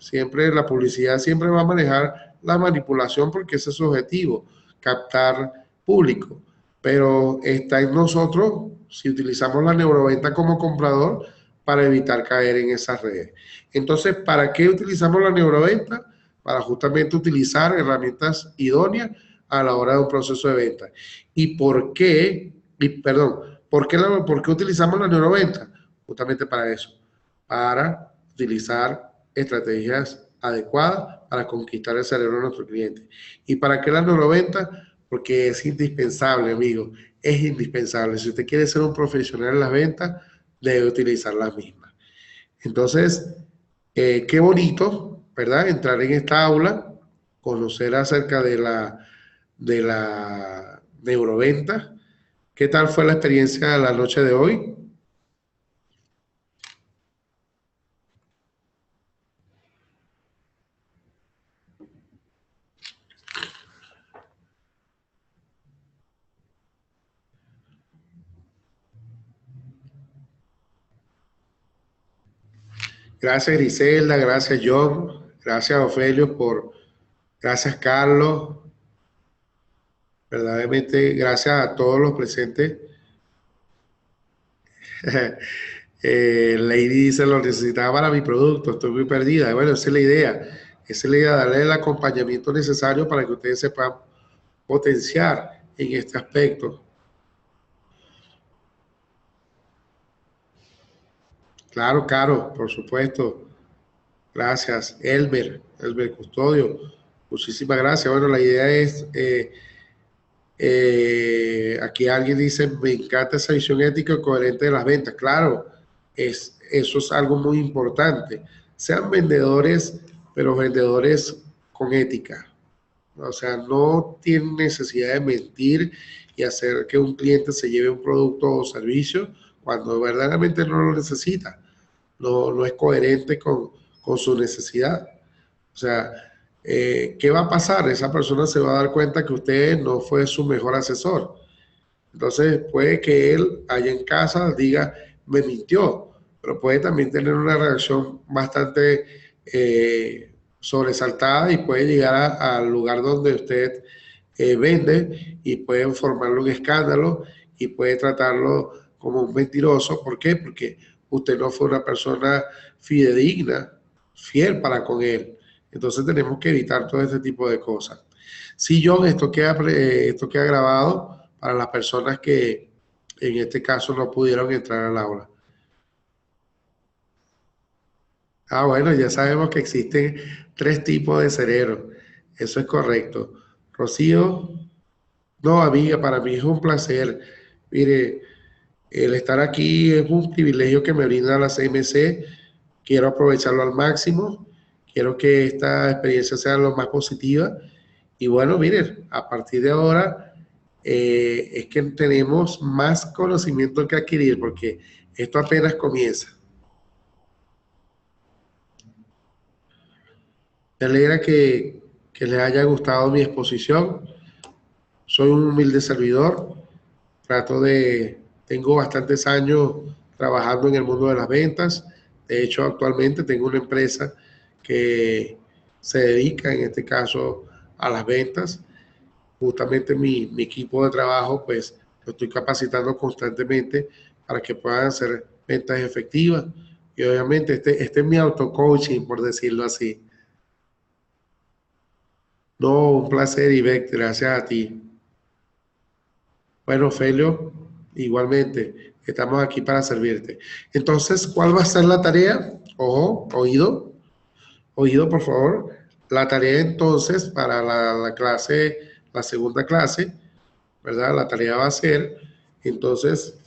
la publicidad siempre va a manejar la manipulación porque ese es su objetivo, captar público. Pero está en nosotros, si utilizamos la neuroventa como comprador, para evitar caer en esas redes. Entonces, ¿para qué utilizamos la neuroventa? Para justamente utilizar herramientas idóneas a la hora de un proceso de venta. ¿Y por qué? ¿Por qué utilizamos la neuroventa? Justamente para eso, para utilizar estrategias adecuadas para conquistar el cerebro de nuestro cliente. ¿Y para qué la neuroventa? Porque es indispensable, amigo, es indispensable. Si usted quiere ser un profesional en las ventas, debe utilizar las mismas. Entonces, qué bonito, ¿verdad? Entrar en esta aula, conocer acerca de la neuroventa. ¿Qué tal fue la experiencia de la noche de hoy? Gracias Griselda, gracias John, gracias Ofelio gracias Carlos, verdaderamente gracias a todos los presentes. Lady dice, lo necesitaba para mi producto, estoy muy perdida. Bueno, esa es la idea, darle el acompañamiento necesario para que ustedes sepan potenciar en este aspecto. Claro, Caro, por supuesto. Gracias, Elmer Custodio. Muchísimas gracias. Bueno, la idea es, aquí alguien dice, me encanta esa visión ética y coherente de las ventas. Claro, eso es algo muy importante. Sean vendedores, pero vendedores con ética. O sea, no tienen necesidad de mentir y hacer que un cliente se lleve un producto o servicio cuando verdaderamente no lo necesita. No es coherente con su necesidad. O sea, ¿qué va a pasar? Esa persona se va a dar cuenta que usted no fue su mejor asesor. Entonces, puede que él allá en casa diga, me mintió, pero puede también tener una reacción bastante sobresaltada y puede llegar al lugar donde usted vende y puede formarle un escándalo y puede tratarlo como un mentiroso. ¿Por qué? Porque usted no fue una persona fidedigna, fiel para con él. Entonces tenemos que evitar todo este tipo de cosas. Sí, John, esto queda grabado para las personas que en este caso no pudieron entrar al aula. Ah, bueno, ya sabemos que existen 3 tipos de cerebros. Eso es correcto. Rocío, no, amiga, para mí es un placer. Mire, el estar aquí es un privilegio que me brinda la CMC. Quiero aprovecharlo al máximo. Quiero que esta experiencia sea lo más positiva. Y bueno, miren, a partir de ahora es que tenemos más conocimiento que adquirir porque esto apenas comienza. Me alegra que les haya gustado mi exposición. Soy un humilde servidor. Tengo bastantes años trabajando en el mundo de las ventas. De hecho, actualmente tengo una empresa que se dedica, en este caso, a las ventas. Justamente mi equipo de trabajo, pues, lo estoy capacitando constantemente para que puedan hacer ventas efectivas. Y obviamente este es mi auto-coaching, por decirlo así. No, un placer, Ivette, gracias a ti. Bueno, Felio, igualmente, estamos aquí para servirte. Entonces, ¿cuál va a ser la tarea? Ojo, oído, por favor. La tarea entonces para la clase, la segunda clase, ¿verdad? La tarea va a ser, entonces,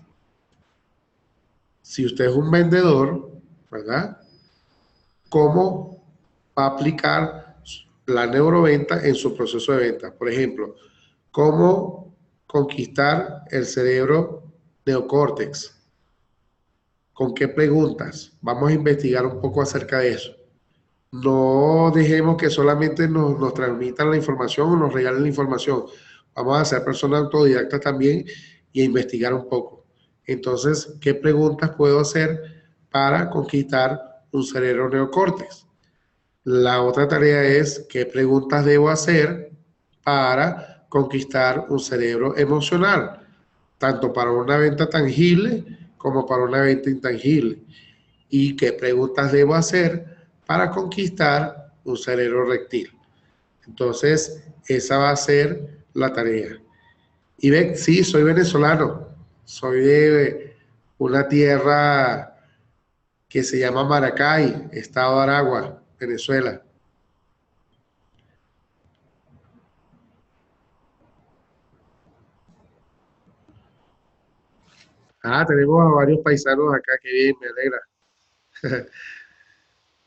si usted es un vendedor, ¿verdad? ¿Cómo va a aplicar la neuroventa en su proceso de venta? Por ejemplo, ¿cómo conquistar el cerebro neocórtex? ¿Con qué preguntas? Vamos a investigar un poco acerca de eso. No dejemos que solamente nos transmitan la información o nos regalen la información. Vamos a ser personas autodidactas también y a investigar un poco. Entonces, ¿qué preguntas puedo hacer para conquistar un cerebro neocórtex? La otra tarea es, ¿qué preguntas debo hacer para conquistar un cerebro emocional? Tanto para una venta tangible como para una venta intangible. ¿Y qué preguntas debo hacer para conquistar un cerebro reptil? Entonces, esa va a ser la tarea. Y ven, sí, soy venezolano. Soy de una tierra que se llama Maracay, estado de Aragua, Venezuela. Ah, tenemos a varios paisanos acá, que bien, me alegra.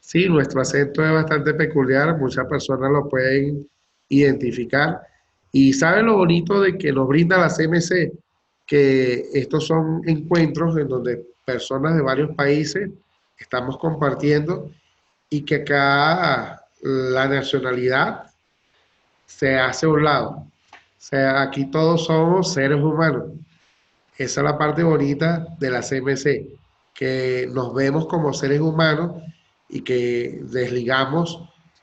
Sí, nuestro acento es bastante peculiar, muchas personas lo pueden identificar. Y ¿saben lo bonito de que nos brinda la CMC? Que estos son encuentros en donde personas de varios países estamos compartiendo y que acá la nacionalidad se hace a un lado. O sea, aquí todos somos seres humanos. Esa es la parte bonita de la CMC, que nos vemos como seres humanos y que desligamos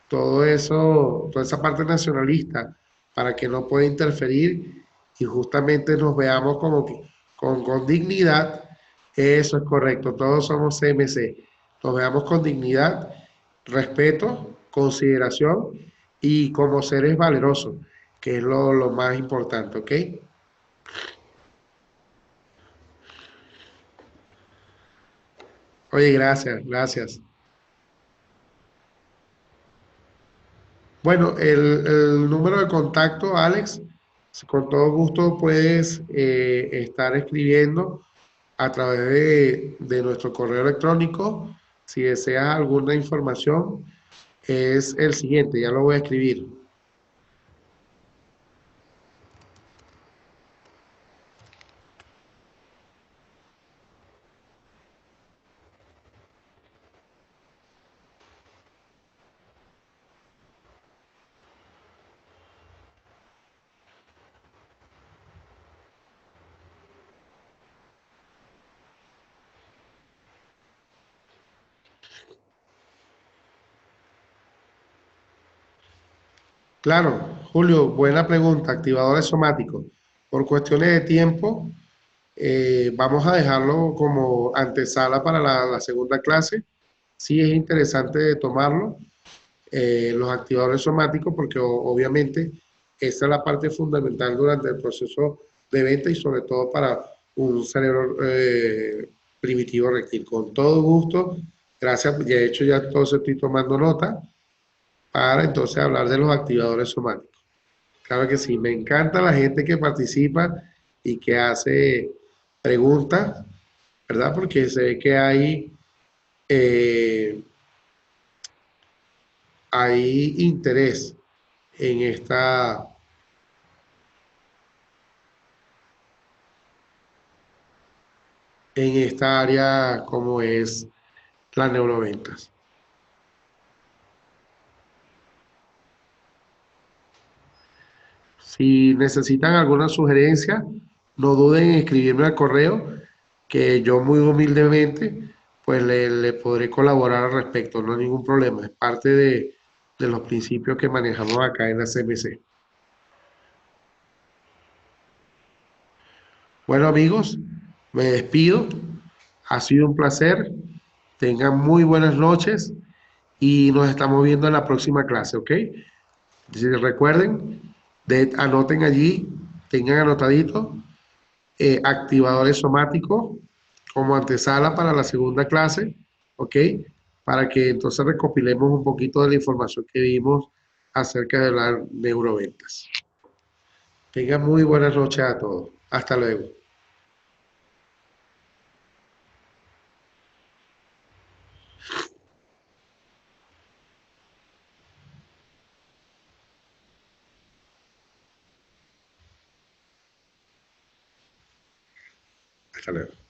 todo eso, toda esa parte nacionalista para que no pueda interferir y justamente nos veamos como que con dignidad. Eso es correcto, todos somos CMC. Nos veamos con dignidad, respeto, consideración y como seres valerosos, que es lo más importante, ¿ok? Oye, gracias, gracias. Bueno, el número de contacto, Alex, con todo gusto puedes estar escribiendo a través de nuestro correo electrónico. Si deseas alguna información, es el siguiente, ya lo voy a escribir. Claro, Julio, buena pregunta. Activadores somáticos. Por cuestiones de tiempo, vamos a dejarlo como antesala para la segunda clase. Sí es interesante tomarlo, los activadores somáticos, porque obviamente esa es la parte fundamental durante el proceso de venta y sobre todo para un cerebro primitivo reptil. Con todo gusto, gracias. De hecho, ya entonces estoy tomando nota para entonces hablar de los activadores somáticos. Claro que sí, me encanta la gente que participa y que hace preguntas, ¿verdad? Porque se ve que eh, hay interés en esta área como es las neuroventas. Si necesitan alguna sugerencia, no duden en escribirme al correo, que yo muy humildemente pues le podré colaborar al respecto, no hay ningún problema, es parte de los principios que manejamos acá en la CMC. Bueno amigos, me despido, ha sido un placer, tengan muy buenas noches y nos estamos viendo en la próxima clase, ¿ok? Si recuerden, anoten allí, tengan anotadito, activadores somáticos como antesala para la segunda clase, ¿ok? Para que entonces recopilemos un poquito de la información que vimos acerca de las neuroventas. Tengan muy buenas noches a todos. Hasta luego. Hasta luego.